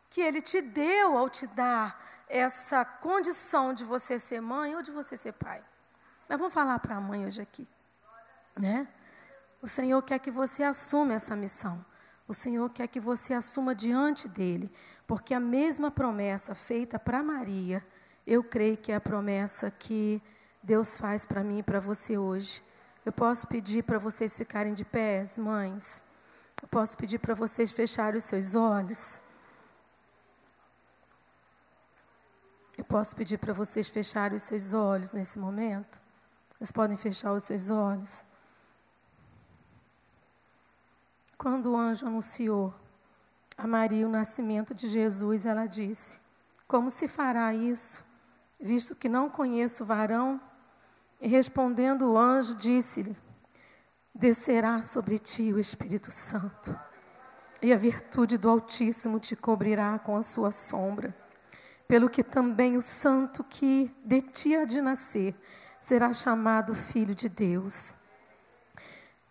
que Ele te deu ao te dar essa condição de você ser mãe ou de você ser pai. Mas vamos falar para a mãe hoje aqui, né? O Senhor quer que você assuma essa missão. O Senhor quer que você assuma diante dEle. Porque a mesma promessa feita para Maria, eu creio que é a promessa que Deus faz para mim e para você hoje. Eu posso pedir para vocês ficarem de pé, mães? Eu posso pedir para vocês fecharem os seus olhos? Eu posso pedir para vocês fecharem os seus olhos nesse momento? Vocês podem fechar os seus olhos? Quando o anjo anunciou a Maria o nascimento de Jesus, ela disse, como se fará isso, visto que não conheço o varão? E respondendo o anjo, disse-lhe, descerá sobre ti o Espírito Santo, e a virtude do Altíssimo te cobrirá com a sua sombra, pelo que também o santo que de ti há de nascer será chamado Filho de Deus.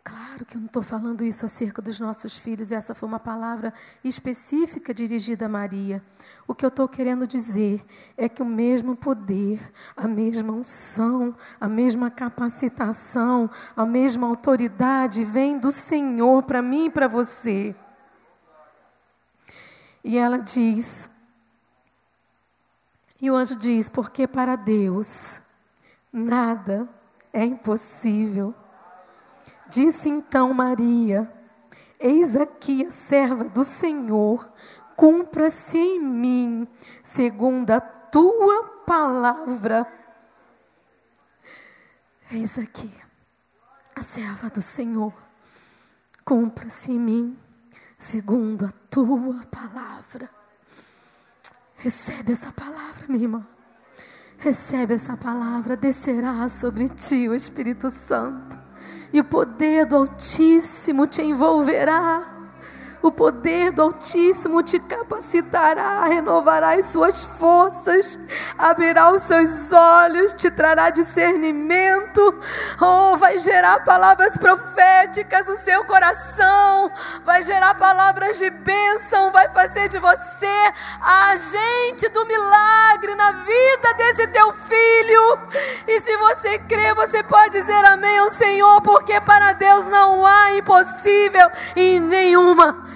Claro que eu não estou falando isso acerca dos nossos filhos, essa foi uma palavra específica dirigida a Maria. O que eu estou querendo dizer é que o mesmo poder, a mesma unção, a mesma capacitação, a mesma autoridade vem do Senhor para mim e para você. E ela diz, e o anjo diz, porque para Deus nada é impossível. Disse então Maria, eis aqui a serva do Senhor, cumpra-se em mim, segundo a tua palavra. Eis aqui a serva do Senhor, cumpra-se em mim, segundo a tua palavra. Recebe essa palavra, minha irmã. Recebe essa palavra, descerá sobre ti o Espírito Santo. E o poder do Altíssimo te envolverá. O poder do Altíssimo te capacitará, renovará as suas forças, abrirá os seus olhos, te trará discernimento. Vai gerar palavras proféticas no seu coração, vai gerar palavras de bênção, vai fazer de você a agente do milagre na vida desse teu filho. E se você crê, você pode dizer amém ao Senhor, porque para Deus não há impossível em nenhuma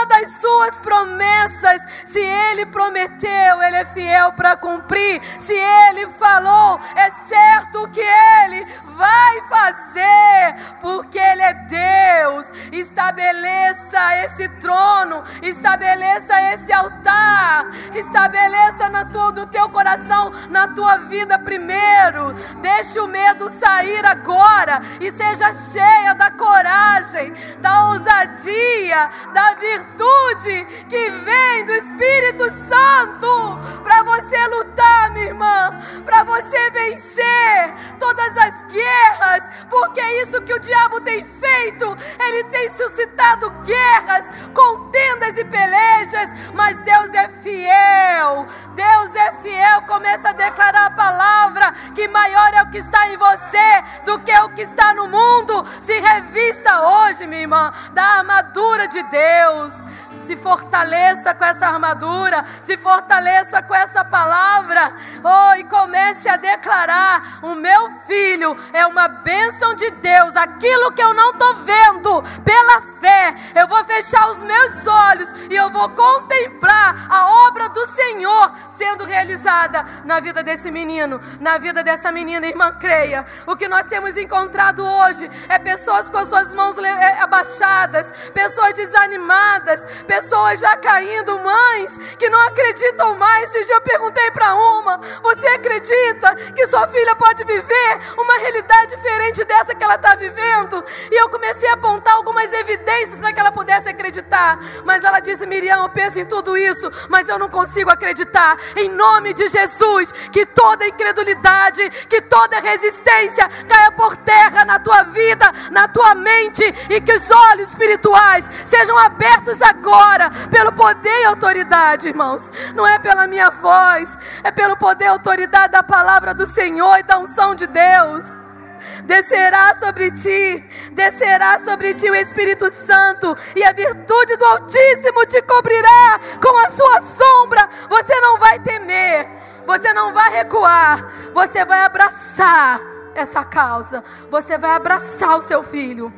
das suas promessas. Se Ele prometeu, Ele é é fiel para cumprir. Se Ele falou, é certo que Ele vai fazer, porque Ele é Deus. Estabeleça esse trono, estabeleça esse altar, estabeleça no teu coração, na tua vida primeiro. Deixe o medo sair agora e seja cheia da coragem, da ousadia, da virtude que vem do Espírito Santo para você lutar, minha irmã, para você vencer todas as guerras, porque é isso que o diabo tem feito. Ele tem suscitado guerras, contendas e pelejas, mas Deus é fiel. Deus é fiel. Começa a declarar a palavra que maior é o que está em você do que o que está no mundo. Se revista hoje, minha irmã, da armadura de Deus. Se fortaleça com essa armadura, se fortaleça com essa palavra. Oh, e comece a declarar: o meu filho é uma bênção de Deus. Aquilo que eu não estou vendo, pela fé, eu vou fechar os meus olhos e eu vou contemplar a obra do Senhor sendo realizada na vida desse menino, na vida dessa menina. Irmã, creia, o que nós temos encontrado hoje é pessoas com suas mãos abaixadas, pessoas desanimadas, pessoas já caindo, mães que não acreditam mais. Esse dia eu perguntei para uma: você acredita que sua filha pode viver uma realidade diferente dessa que ela está vivendo? E eu comecei a apontar algumas evidências para que ela pudesse acreditar, mas ela disse: Miriam, eu penso em tudo isso, mas eu não consigo acreditar. Em nome de Jesus, que toda incredulidade, que toda resistência caia por terra na tua vida, na tua mente, e que os olhos espirituais sejam abertos agora pelo poder e autoridade, irmãos. Não é pela minha voz, é pelo poder e autoridade da palavra do Senhor e da unção de Deus. Descerá sobre ti o Espírito Santo, e a virtude do Altíssimo te cobrirá com a sua sombra. Você não vai temer, você não vai recuar, você vai abraçar essa causa, você vai abraçar o seu filho.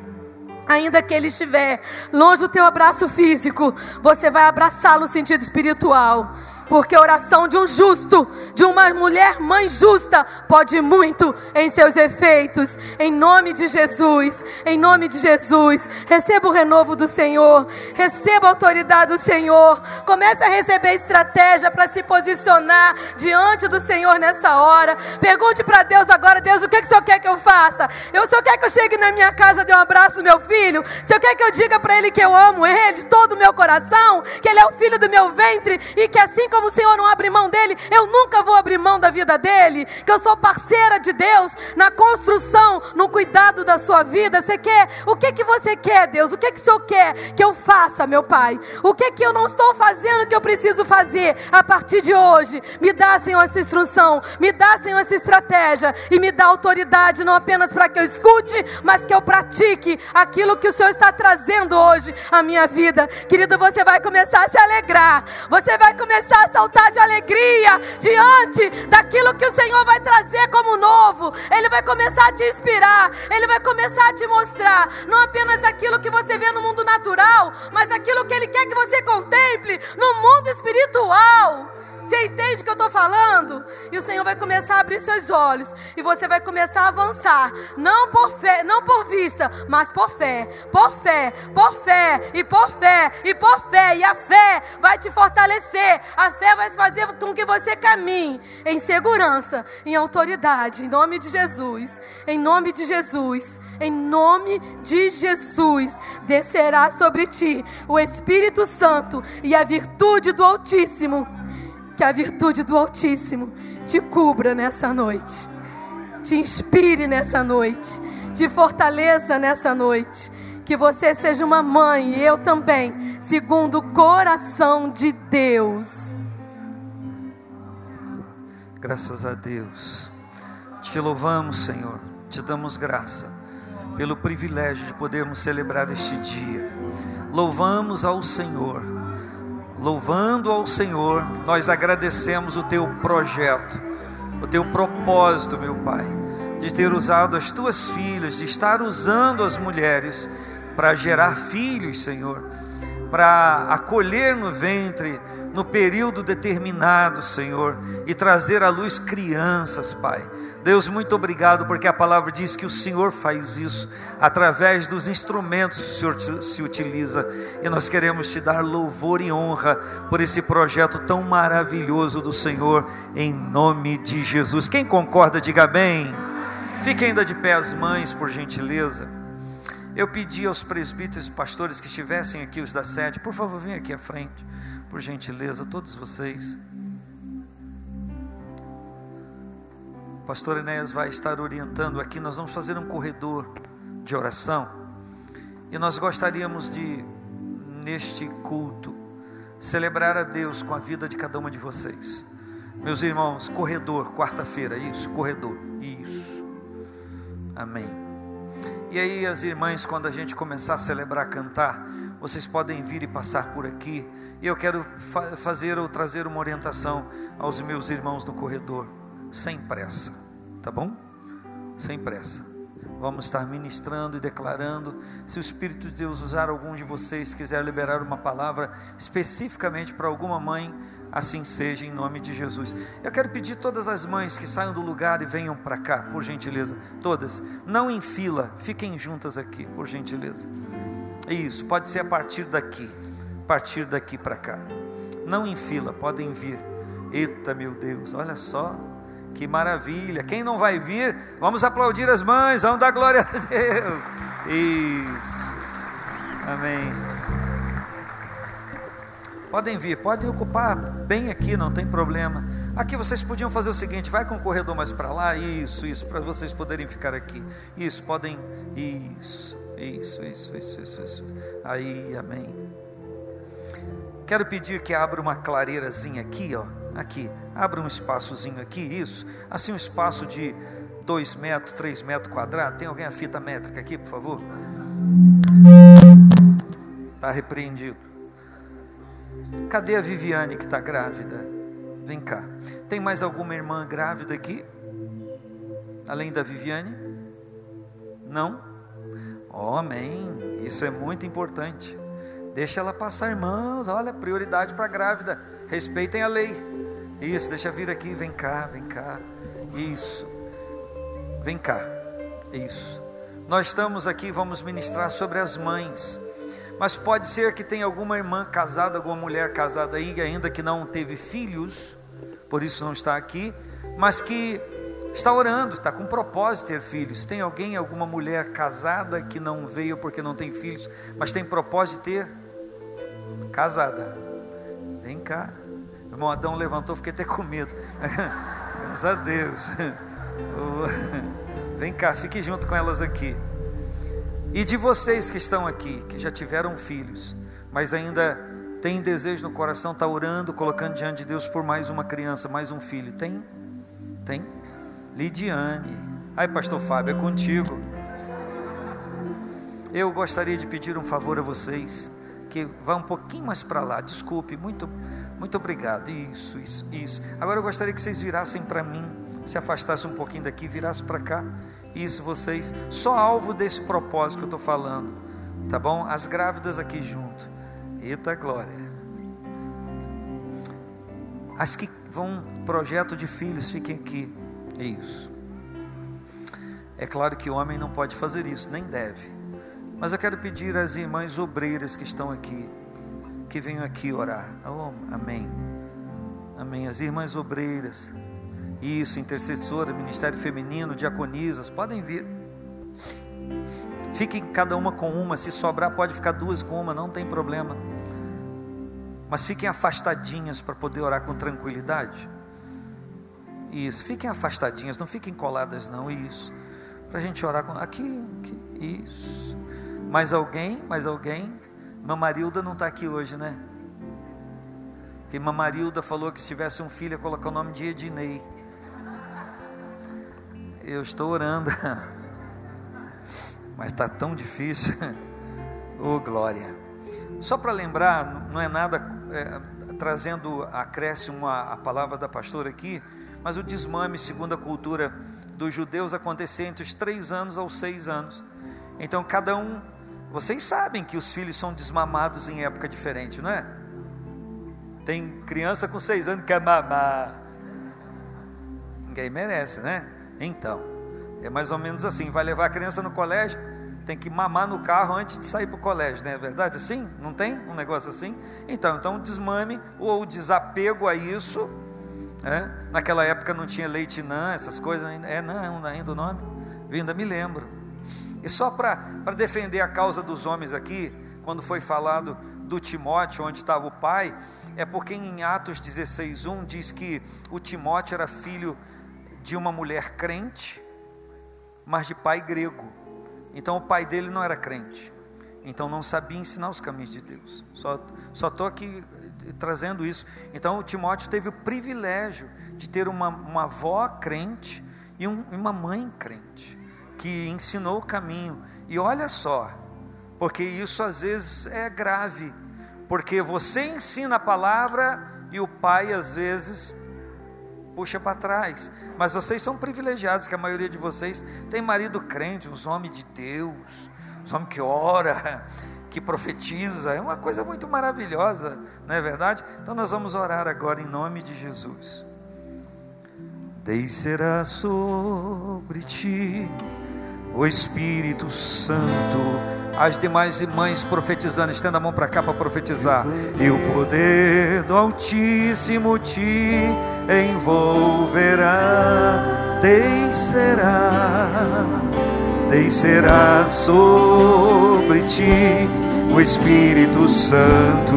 Ainda que ele estiver longe do teu abraço físico, você vai abraçá-lo no sentido espiritual. Porque a oração de um justo, de uma mulher mãe justa, pode muito em seus efeitos. Em nome de Jesus, em nome de Jesus, receba o renovo do Senhor, receba a autoridade do Senhor. Comece a receber estratégia para se posicionar diante do Senhor nessa hora. Pergunte para Deus agora: Deus, o que o Senhor quer que eu faça? O Senhor quer que eu chegue na minha casa, dê um abraço no meu filho? O Senhor quer que eu diga para ele que eu amo ele de todo o meu coração, que ele é o filho do meu ventre, e que assim como o Senhor não abre mão dele, eu nunca vou abrir mão da vida dele, que eu sou parceira de Deus na construção, no cuidado da sua vida. Você quer? O que você quer, Deus? O que o Senhor quer que eu faça, meu Pai? O que eu não estou fazendo que eu preciso fazer a partir de hoje? Me dá, Senhor, essa instrução, me dá, Senhor, essa estratégia, e me dá autoridade, não apenas para que eu escute, mas que eu pratique aquilo que o Senhor está trazendo hoje à minha vida. Querido, você vai começar a se alegrar, você vai começar a saltar de alegria diante daquilo que o Senhor vai trazer como novo. Ele vai começar a te inspirar, Ele vai começar a te mostrar não apenas aquilo que você vê no mundo natural, mas aquilo que Ele quer que você contemple no mundo espiritual. Você entende o que eu estou falando? E o Senhor vai começar a abrir seus olhos, e você vai começar a avançar, não por fé, não por vista, mas por fé, por fé, por fé, e por fé, e por fé. E a fé vai te fortalecer, a fé vai fazer com que você caminhe em segurança, em autoridade, em nome de Jesus, em nome de Jesus. Em nome de Jesus, descerá sobre ti o Espírito Santo e a virtude do Altíssimo. Que a virtude do Altíssimo te cubra nessa noite, te inspire nessa noite, te fortaleça nessa noite. Que você seja uma mãe, e eu também, segundo o coração de Deus. Graças a Deus. Te louvamos, Senhor, te damos graça pelo privilégio de podermos celebrar este dia. Louvamos ao Senhor. Louvando ao Senhor, nós agradecemos o Teu projeto, o Teu propósito, meu Pai, de ter usado as Tuas filhas, de estar usando as mulheres para gerar filhos, Senhor. para acolher no ventre, no período determinado, Senhor, e trazer à luz crianças, Pai. Deus, muito obrigado, porque a palavra diz que o Senhor faz isso através dos instrumentos que o Senhor se utiliza, e nós queremos te dar louvor e honra por esse projeto tão maravilhoso do Senhor, em nome de Jesus. Quem concorda, diga bem. Fiquem ainda de pé as mães, por gentileza. Eu pedi aos presbíteros e pastores que estivessem aqui, os da sede, por favor, venham aqui à frente, por gentileza, todos vocês. O pastor Enéas vai estar orientando aqui. Nós vamos fazer um corredor de oração, e nós gostaríamos de, neste culto, celebrar a Deus com a vida de cada uma de vocês. Meus irmãos, corredor, quarta-feira, isso, corredor, isso, amém. E aí as irmãs, quando a gente começar a celebrar, cantar, vocês podem vir e passar por aqui, e eu quero fazer ou trazer uma orientação aos meus irmãos no corredor, sem pressa, tá bom? Sem pressa. Vamos estar ministrando e declarando. Se o Espírito de Deus usar algum de vocês, quiser liberar uma palavra especificamente para alguma mãe, assim seja, em nome de Jesus. Eu quero pedir todas as mães que saiam do lugar e venham para cá, por gentileza. Todas, não em fila, fiquem juntas aqui, por gentileza. Isso, pode ser a partir daqui para cá. Não em fila, podem vir. Eita, meu Deus, olha só. Que maravilha. Quem não vai vir, vamos aplaudir as mães, vamos dar glória a Deus. Isso. Amém. Podem vir, podem ocupar bem aqui, não tem problema. Aqui vocês podiam fazer o seguinte: vai com o corredor mais para lá. Isso, para vocês poderem ficar aqui. Isso, podem. Isso. Aí, amém. Quero pedir que abra uma clareirazinha aqui, ó. Aqui, abra um espaçozinho aqui, isso, assim um espaço de 2 metros, 3 metros quadrados. Tem alguém a fita métrica aqui, por favor? Está repreendido. Cadê a Viviane que está grávida? Vem cá. Tem mais alguma irmã grávida aqui? Além da Viviane? Não? Oh, amém, isso é muito importante. Deixa ela passar, irmãos, olha, prioridade para a grávida, respeitem a lei. Isso, deixa vir aqui, vem cá, isso, vem cá, isso. Nós estamos aqui, vamos ministrar sobre as mães, mas pode ser que tenha alguma irmã casada, alguma mulher casada aí, ainda que não teve filhos, por isso não está aqui, mas que está orando, está com propósito de ter filhos. Tem alguém, alguma mulher casada que não veio porque não tem filhos, mas tem propósito de ter? Casada, vem cá. O irmão Adão levantou, fiquei até com medo. Graças a Deus. Vem cá, fique junto com elas aqui. E de vocês que estão aqui, que já tiveram filhos, mas ainda tem desejo no coração, está orando, colocando diante de Deus por mais uma criança, mais um filho. Tem? Lidiane. Ai, pastor Fábio, é contigo. Eu gostaria de pedir um favor a vocês, que vá um pouquinho mais para lá. Desculpe, muito obrigado. Isso. Agora eu gostaria que vocês virassem para mim, se afastassem um pouquinho daqui, virassem para cá. Isso, vocês, só alvo desse propósito que eu estou falando, tá bom? As grávidas aqui junto. Eita glória. As que vão projeto de filhos, fiquem aqui. Isso. É claro que o homem não pode fazer isso, nem deve. Mas eu quero pedir às irmãs obreiras que estão aqui, que venham aqui orar. Oh, amém. Amém. As irmãs obreiras. Isso, intercessora, ministério feminino, diaconisas, podem vir. Fiquem cada uma com uma. Se sobrar, pode ficar 2 com uma, não tem problema. Mas fiquem afastadinhas para poder orar com tranquilidade. Isso, fiquem afastadinhas, não fiquem coladas não. Isso, para a gente orar com... aqui, isso. Mais alguém? Mamarilda não está aqui hoje, né? Porque Mamarilda falou que se tivesse um filho ia colocar o nome de Ednei. Eu estou orando, mas está tão difícil. Oh, glória. Só para lembrar, não é nada trazendo acréscimo a palavra da pastora aqui, mas o desmame, segundo a cultura dos judeus, acontecia entre os 3 anos aos 6 anos. Então cada um Vocês sabem que os filhos são desmamados em época diferente, não é? Tem criança com 6 anos que quer mamar. Ninguém merece, né? Então, é mais ou menos assim. Vai levar a criança no colégio, tem que mamar no carro antes de sair para o colégio, não é verdade assim? Não tem um negócio assim? Então o desmame ou o desapego a isso, naquela época não tinha leite não, essas coisas, ainda o nome, eu ainda me lembro. E só para defender a causa dos homens aqui, quando foi falado do Timóteo, onde estava o pai, é porque em Atos 16:1 diz que o Timóteo era filho de uma mulher crente, mas de pai grego. Então o pai dele não era crente, então não sabia ensinar os caminhos de Deus. Só estou aqui trazendo isso. Então o Timóteo teve o privilégio de ter uma avó crente e uma mãe crente, que ensinou o caminho. E olha só, porque isso às vezes é grave, porque você ensina a palavra e o pai às vezes puxa para trás. Mas vocês são privilegiados, que a maioria de vocês tem marido crente, uns homens de Deus, uns homens que ora, que profetiza. É uma coisa muito maravilhosa, não é verdade? Então nós vamos orar agora em nome de Jesus. Descerá sobre ti o Espírito Santo. As demais irmãs profetizando, estenda a mão para cá para profetizar. E o poder do Altíssimo te envolverá. Descerá sobre ti o Espírito Santo.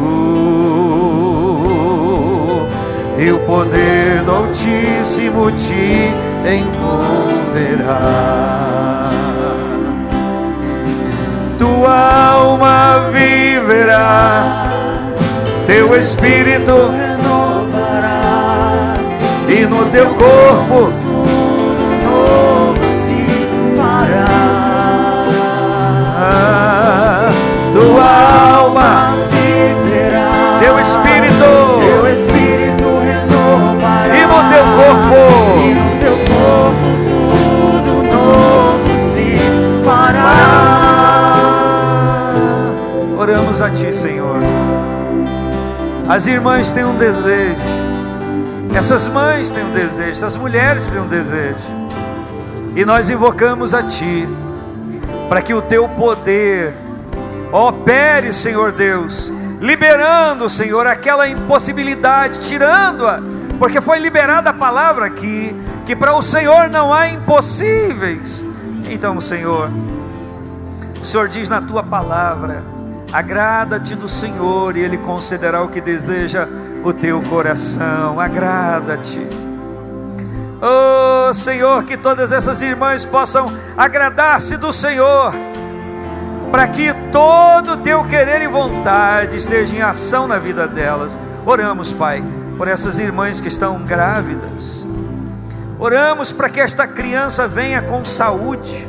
E o poder do Altíssimo te envolverá. Tua alma viverá, teu espírito renovarás, e no teu corpo tudo novo se fará. Tua alma viverá, teu espírito renovará, e no teu corpo tudo novo se fará. Oramos a Ti, Senhor. As irmãs têm um desejo, essas mães têm um desejo, essas mulheres têm um desejo, e nós invocamos a Ti, para que o Teu poder opere, Senhor Deus, liberando, Senhor, aquela impossibilidade, tirando-a, porque foi liberada a palavra aqui, que para o Senhor não há impossíveis. Então, Senhor, o Senhor diz na Tua palavra: agrada-te do Senhor e Ele concederá o que deseja o teu coração. Agrada-te. Oh Senhor, que todas essas irmãs possam agradar-se do Senhor, para que todo o teu querer e vontade esteja em ação na vida delas. Oramos, Pai, por essas irmãs que estão grávidas. Oramos para que esta criança venha com saúde.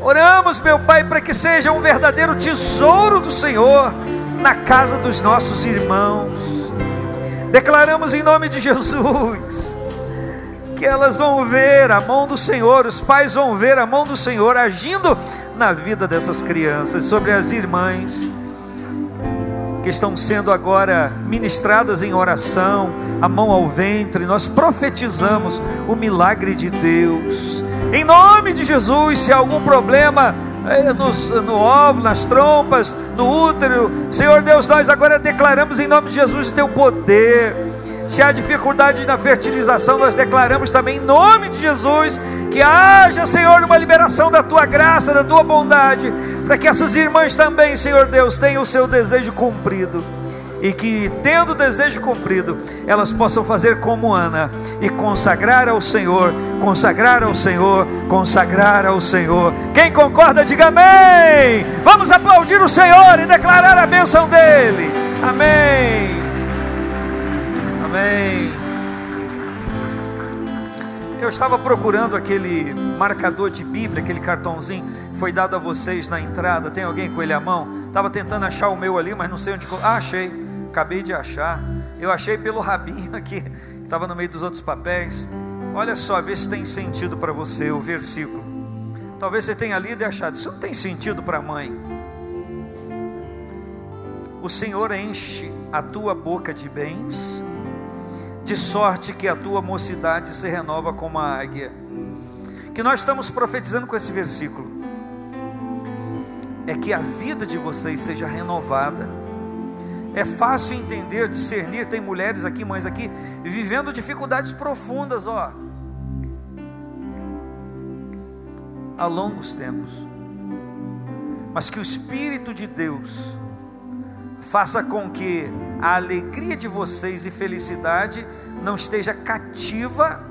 Oramos, meu Pai, para que seja um verdadeiro tesouro do Senhor na casa dos nossos irmãos. Declaramos em nome de Jesus que elas vão ver a mão do Senhor, os pais vão ver a mão do Senhor agindo na vida dessas crianças. Sobre as irmãs que estão sendo agora ministradas em oração, a mão ao ventre, nós profetizamos o milagre de Deus. Em nome de Jesus, se há algum problema no óvulo, nas trompas, no útero, Senhor Deus, nós agora declaramos em nome de Jesus o Teu poder. Se há dificuldade na fertilização, nós declaramos também em nome de Jesus que haja, Senhor, uma liberação da Tua graça, da Tua bondade, para que essas irmãs também, Senhor Deus, tenham o seu desejo cumprido. E que, tendo o desejo cumprido, elas possam fazer como Ana e consagrar ao Senhor, consagrar ao Senhor, consagrar ao Senhor. Quem concorda, diga amém. Vamos aplaudir o Senhor e declarar a bênção dEle. Amém. Amém. Eu estava procurando aquele marcador de Bíblia, aquele cartãozinho que foi dado a vocês na entrada. Tem alguém com ele à mão? Estava tentando achar o meu ali, mas não sei onde. Achei. Acabei de achar. Eu achei pelo rabinho aqui, que estava no meio dos outros papéis. Olha só, vê se tem sentido para você o versículo. Talvez você tenha lido e achado, isso não tem sentido para a mãe. O Senhor enche a tua boca de bens, de sorte que a tua mocidade se renova como a águia. O que nós estamos profetizando com esse versículo é que a vida de vocês seja renovada. É fácil entender, discernir. Tem mulheres aqui, mães aqui, vivendo dificuldades profundas, há longos tempos. Mas que o Espírito de Deus faça com que a alegria de vocês e felicidade não esteja cativa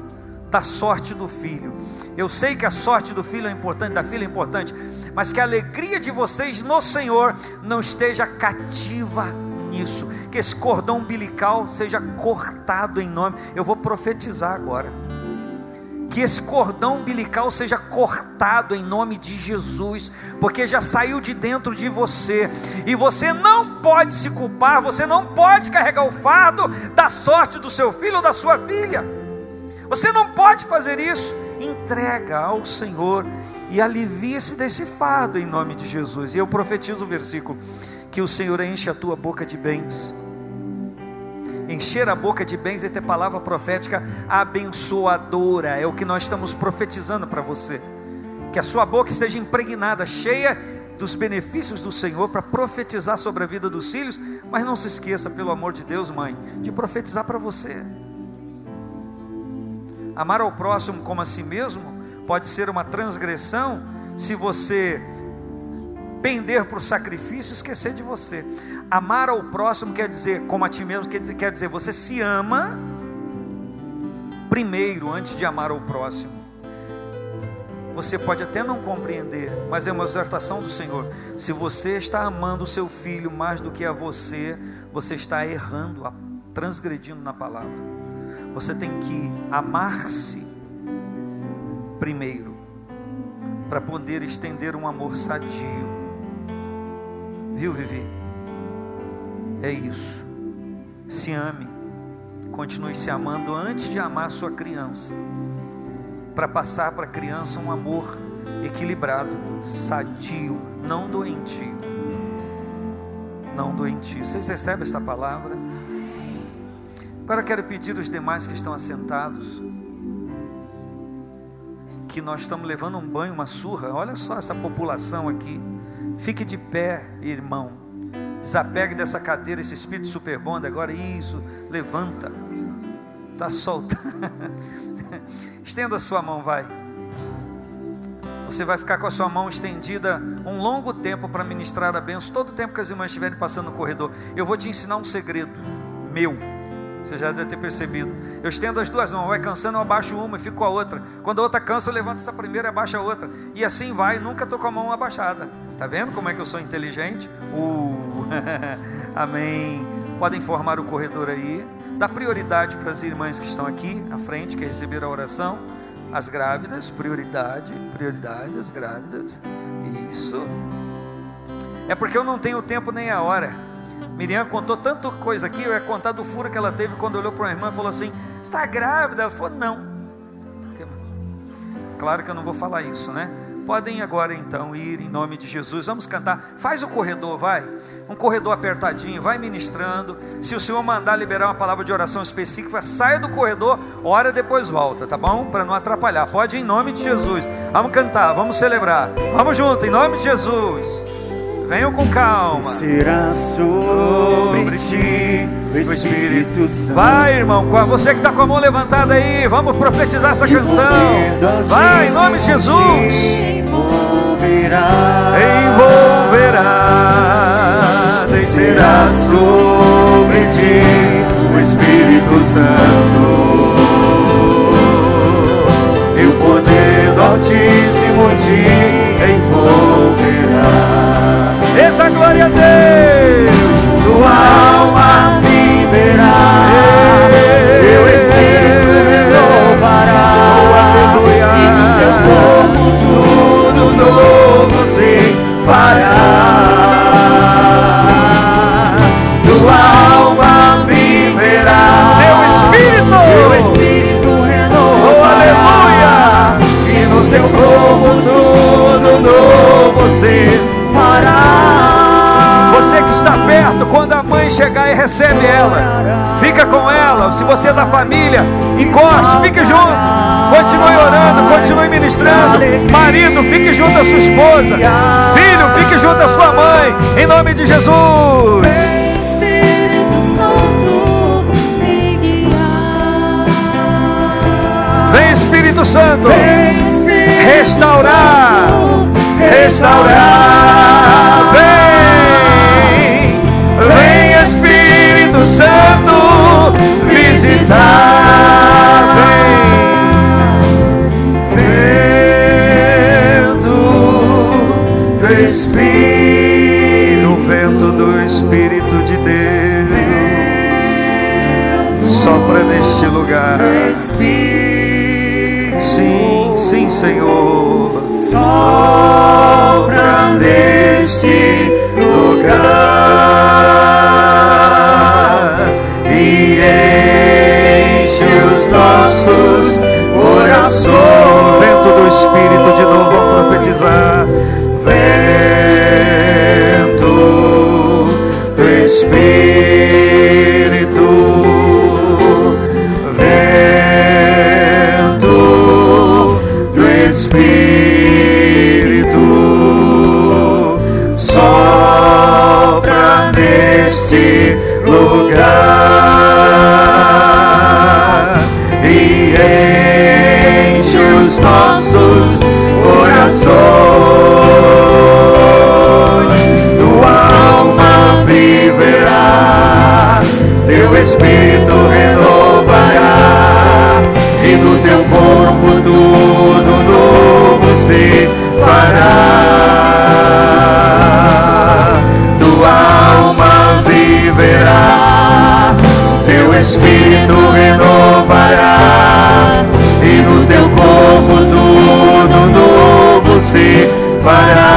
da sorte do filho. Eu sei que a sorte do filho é importante, da filha é importante, mas que a alegria de vocês no Senhor não esteja cativa nisso. Que esse cordão umbilical seja cortado em nome. Eu vou profetizar agora. Que esse cordão umbilical seja cortado em nome de Jesus, porque já saiu de dentro de você, e você não pode se culpar, você não pode carregar o fardo da sorte do seu filho ou da sua filha. Você não pode fazer isso. Entrega ao Senhor e alivia-se desse fardo em nome de Jesus. E eu profetizo o versículo: que o Senhor enche a tua boca de bens. Encher a boca de bens é ter palavra profética abençoadora. É o que nós estamos profetizando para você. Que a sua boca esteja impregnada, cheia dos benefícios do Senhor, para profetizar sobre a vida dos filhos. Mas não se esqueça, pelo amor de Deus, mãe, de profetizar para você. Amar ao próximo como a si mesmo pode ser uma transgressão se você pender para o sacrifício e esquecer de você. Amar ao próximo quer dizer, como a ti mesmo, quer dizer, você se ama primeiro antes de amar ao próximo. Você pode até não compreender, mas é uma exortação do Senhor. Se você está amando o seu filho mais do que a você, você está errando, transgredindo na palavra. Você tem que amar-se primeiro, para poder estender um amor sadio. Viu, Vivi? É isso. Se ame, continue se amando antes de amar a sua criança, para passar para a criança um amor equilibrado, sadio, não doentio. Não doentio. Vocês recebem esta palavra? Agora eu quero pedir aos demais que estão assentados, que nós estamos levando um banho, uma surra. Olha só essa população aqui. Fique de pé, irmão. Desapegue dessa cadeira, esse espírito super bom. Agora isso, levanta. Está soltando. Estenda a sua mão, vai. Você vai ficar com a sua mão estendida um longo tempo para ministrar a bênção. Todo o tempo que as irmãs estiverem passando no corredor. Eu vou te ensinar um segredo meu. Você já deve ter percebido. Eu estendo as duas mãos, vai cansando, eu abaixo uma e fico com a outra. Quando a outra cansa, eu levanto essa primeira e abaixo a outra. E assim vai, nunca estou com a mão abaixada. Está vendo como é que eu sou inteligente? Amém. Podem formar o corredor aí. Dá prioridade para as irmãs que estão aqui à frente, que receberam a oração. As grávidas, prioridade, as grávidas. Isso. É porque eu não tenho tempo nem a hora. Miriam contou tanta coisa aqui. Eu ia contar do furo que ela teve quando olhou para uma irmã e falou assim: está grávida? Ela falou: não. Claro que eu não vou falar isso, né? Podem agora então ir em nome de Jesus. Vamos cantar. Faz o corredor, vai. Um corredor apertadinho, vai ministrando. Se o Senhor mandar liberar uma palavra de oração específica, saia do corredor, ora, depois volta, tá bom? Para não atrapalhar. Pode ir em nome de Jesus. Vamos cantar, vamos celebrar. Vamos junto, em nome de Jesus. Venham com calma. Será sobre ti o Espírito Santo. Vai, irmão, você que está com a mão levantada aí, vamos profetizar essa canção. Vai, em nome de Jesus. Envolverá, descerá sobre ti o Espírito Santo. E o poder do Altíssimo te envolverá. Eita, glória a Deus! Tua alma viverá, teu espírito renovará, e no teu corpo tudo novo se fará. Tua alma viverá, teu espírito renovará, oh, aleluia! E no teu corpo tudo Se você é da família, encoste, fique junto. Continue orando, continue ministrando. Marido, fique junto à sua esposa. Filho, fique junto à sua mãe. Em nome de Jesus. Espírito Santo, me guiar. Vem, Espírito Santo, Vem, Espírito restaurar, Santo, restaurar. Vem, Espírito Santo, visitar. Vento do Espírito, o vento do Espírito de Deus sopra neste lugar. Sim, sim, Senhor, sopra neste lugar e enche os nossos corações. Vento do Espírito, de novo, vamos profetizar. Vento do Espírito, vento do Espírito, sopra neste lugar e enche os nossos corações. Tua alma viverá, teu espírito renovará, e no teu corpo tudo novo se fará. Tua alma viverá, teu espírito renovará, e no teu corpo tudo novo se fará.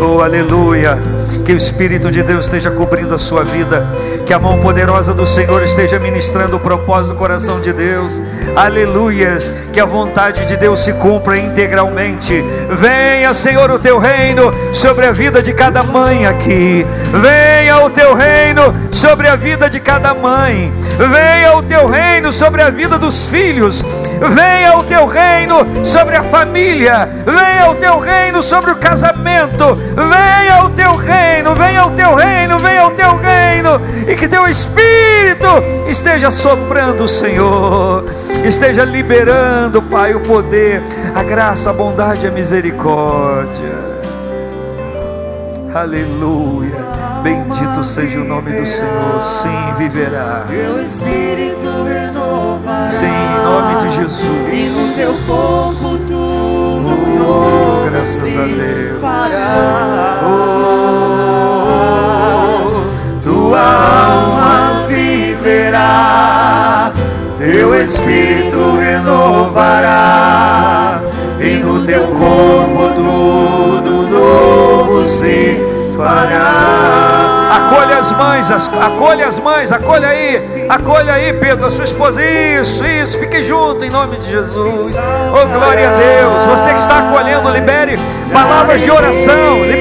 Oh, aleluia! Que o Espírito de Deus esteja cobrindo a sua vida, que a mão poderosa do Senhor esteja ministrando o propósito do coração de Deus. Aleluias, que a vontade de Deus se cumpra integralmente. Venha, Senhor, o teu reino sobre a vida de cada mãe aqui. Venha o teu reino sobre a vida de cada mãe. Venha o teu reino sobre a vida dos filhos. Venha o teu reino sobre a família. Venha o teu reino sobre o casamento. Venha o teu reino, venha o teu reino, venha o teu reino. E que teu Espírito esteja soprando, Senhor. Esteja liberando, Pai, o poder, a graça, a bondade e a misericórdia. Aleluia. Bendito seja o nome do Senhor. Sim, viverá. Teu espírito renovará. Sim, em nome de Jesus. E no teu corpo tudo novo graças se a Deus. fará. Tua alma viverá, teu espírito renovará, e no teu corpo tudo novo se fará. Acolha as mães, acolha aí, Pedro, a sua esposa. Isso, fique junto em nome de Jesus. Oh, glória a Deus. Você que está acolhendo, libere palavras de oração, em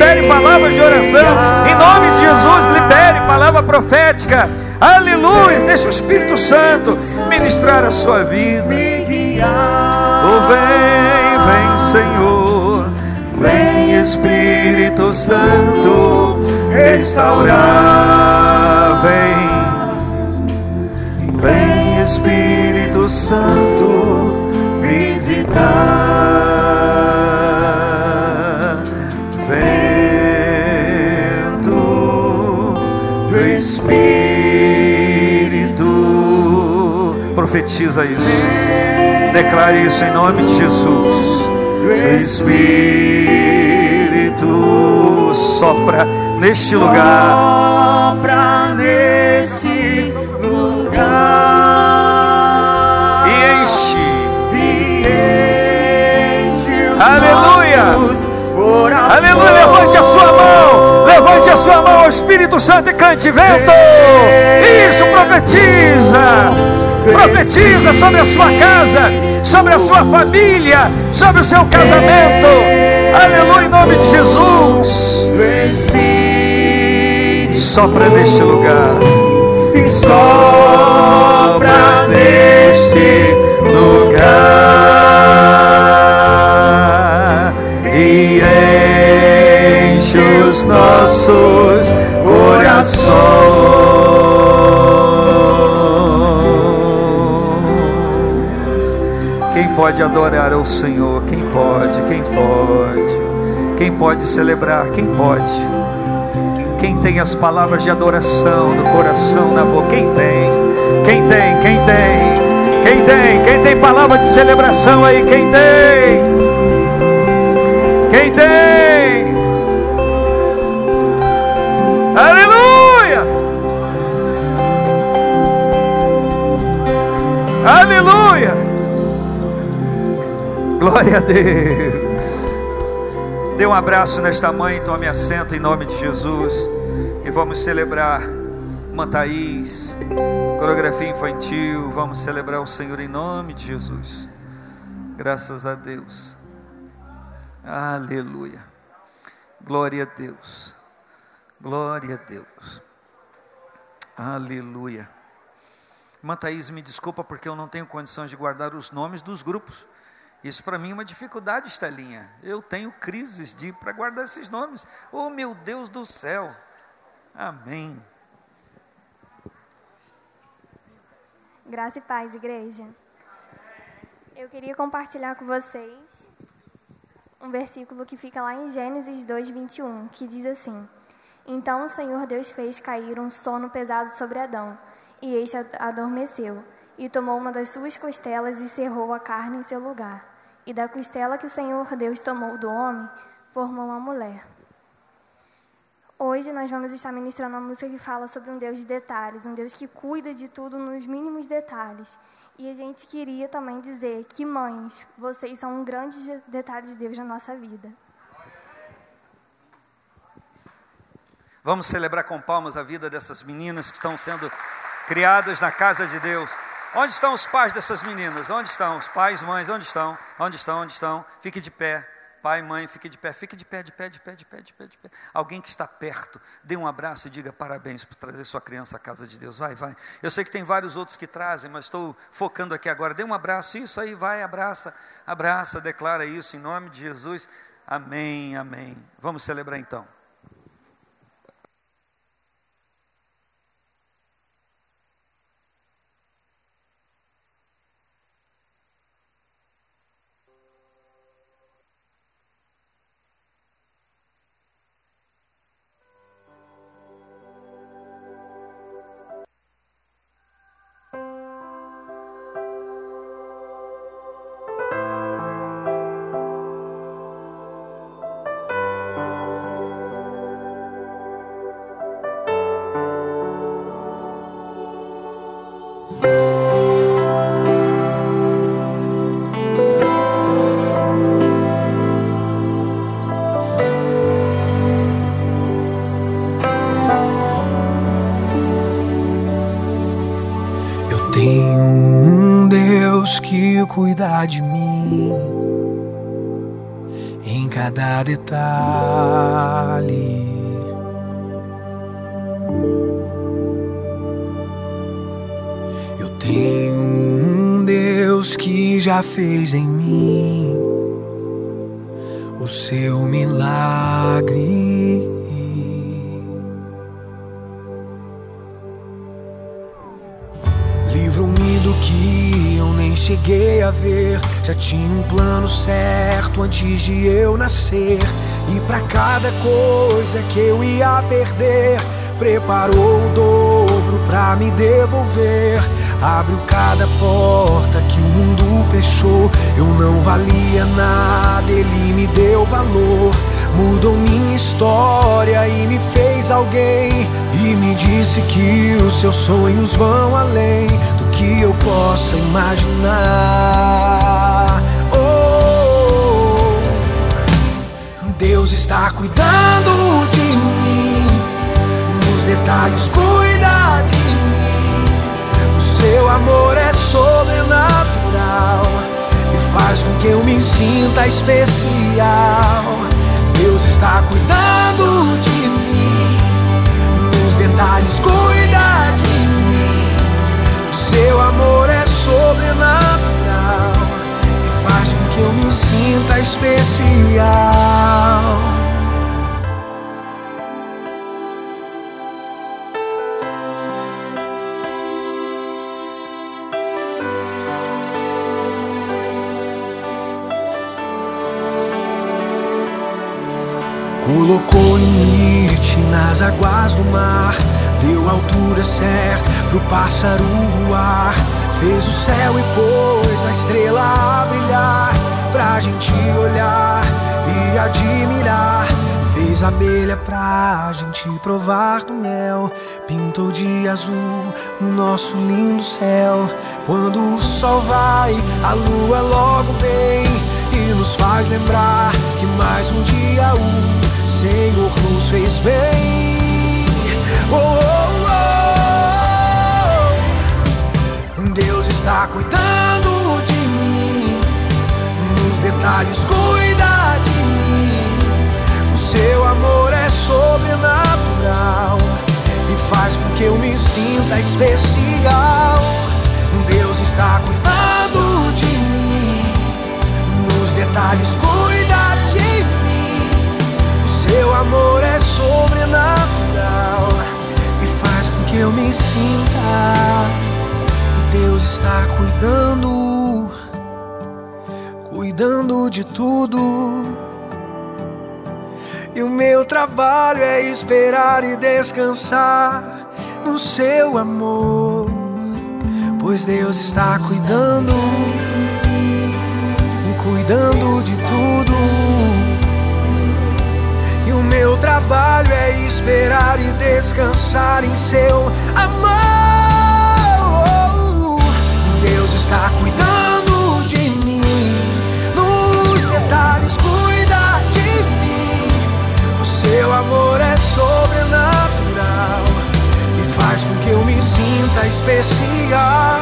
nome de Jesus. Libere palavra profética, aleluia. Deixa o Espírito Santo ministrar a sua vida. Oh, vem, Senhor, vem, Espírito Santo, restaurar. Vem, Espírito Santo, visitar. Vento do Espírito, profetiza isso, declare isso em nome de Jesus. Do Espírito sopra neste lugar, sopra neste lugar e enche, aleluia, aleluia. Levante a sua mão ao Espírito Santo e cante. Vento, isso, profetiza sobre a sua casa, sobre a sua família, sobre o seu casamento. Aleluia, em nome de Jesus. Sopra neste lugar. sopra neste lugar e enche os nossos corações. Quem pode adorar ao Senhor? Quem pode? Quem pode? Quem pode celebrar? Quem pode? Quem tem as palavras de adoração no coração, na boca? Quem tem? Quem tem? Quem tem? Quem tem? Quem tem palavra de celebração aí? Quem tem? Quem tem? Aleluia! Aleluia! Glória a Deus! Dê um abraço nesta mãe, tome assento em nome de Jesus. E vamos celebrar Thaís, coreografia infantil. Vamos celebrar o Senhor em nome de Jesus. Graças a Deus. Aleluia. Glória a Deus. Glória a Deus. Aleluia. Thaís, me desculpa porque eu não tenho condições de guardar os nomes dos grupos. Isso para mim é uma dificuldade, Estelinha. Eu tenho crises para guardar esses nomes. Oh, meu Deus do céu. Amém. Graça e paz, igreja. Eu queria compartilhar com vocês um versículo que fica lá em Gênesis 2:21, que diz assim: Então o Senhor Deus fez cair um sono pesado sobre Adão, e este adormeceu, e tomou uma das suas costelas e cerrou a carne em seu lugar. E da costela que o Senhor Deus tomou do homem, formou uma mulher. Hoje nós vamos estar ministrando uma música que fala sobre um Deus de detalhes, um Deus que cuida de tudo nos mínimos detalhes. E a gente queria também dizer que, mães, vocês são um grande detalhe de Deus na nossa vida. Vamos celebrar com palmas a vida dessas meninas que estão sendo criadas na casa de Deus. Onde estão os pais dessas meninas? Onde estão? Os pais, mães, onde estão? Onde estão? Onde estão? Fique de pé. Pai, mãe, fique de pé. Fique de pé, de pé, de pé, de pé, de pé, de pé. Alguém que está perto, dê um abraço e diga parabéns por trazer sua criança à casa de Deus. Vai, vai. Eu sei que tem vários outros que trazem, mas estou focando aqui agora. Dê um abraço. Isso aí, vai, abraça. Abraça, declara isso em nome de Jesus. Amém, amém. Vamos celebrar então. Cuidar de mim em cada detalhe. Eu tenho um Deus que já fez em mim o seu milagre. Livro-me do que eu nem cheguei a ver. Já tinha um plano certo antes de eu nascer. E pra cada coisa que eu ia perder, preparou o dobro pra me devolver. Abriu cada porta que o mundo fechou. Eu não valia nada, ele me deu valor. Mudou minha história e me fez alguém. E me disse que os seus sonhos vão além do que eu possa imaginar. Oh, Deus está cuidando de mim, nos detalhes cuida de mim. O seu amor é sobrenatural e faz com que eu me sinta especial. Deus está cuidando de mim, nos detalhes cuida de mim. especial. Colocou limite nas águas do mar, deu a altura certa pro pássaro voar, fez o céu e pôs a estrela a brilhar, pra gente olhar e admirar. Fez a abelha pra gente provar do mel, pintou de azul o nosso lindo céu. Quando o sol vai, a lua logo vem e nos faz lembrar que mais um dia o Senhor nos fez bem. Oh, oh, oh. Deus está cuidando de mim, nos detalhes cuida de mim. O seu amor é sobrenatural e faz com que eu me sinta especial. Deus está cuidando de mim, nos detalhes cuida de mim. Seu amor é sobrenatural e faz com que eu me sinta. Deus está cuidando de tudo. E o meu trabalho é esperar e descansar no seu amor, pois Deus está cuidando de tudo. E o meu trabalho é esperar e descansar em seu amor. Deus está cuidando de mim, nos detalhes cuida de mim. O seu amor é sobrenatural e faz com que eu me sinta especial.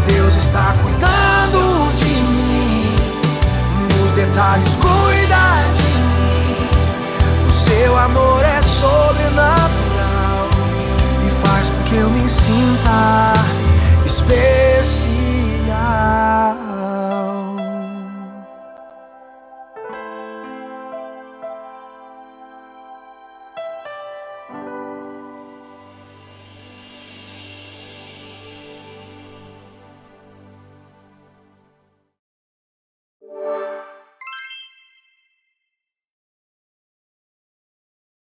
Deus está cuidando de mim, nos detalhes cuida de mim. Seu amor é sobrenatural e faz com que eu me sinta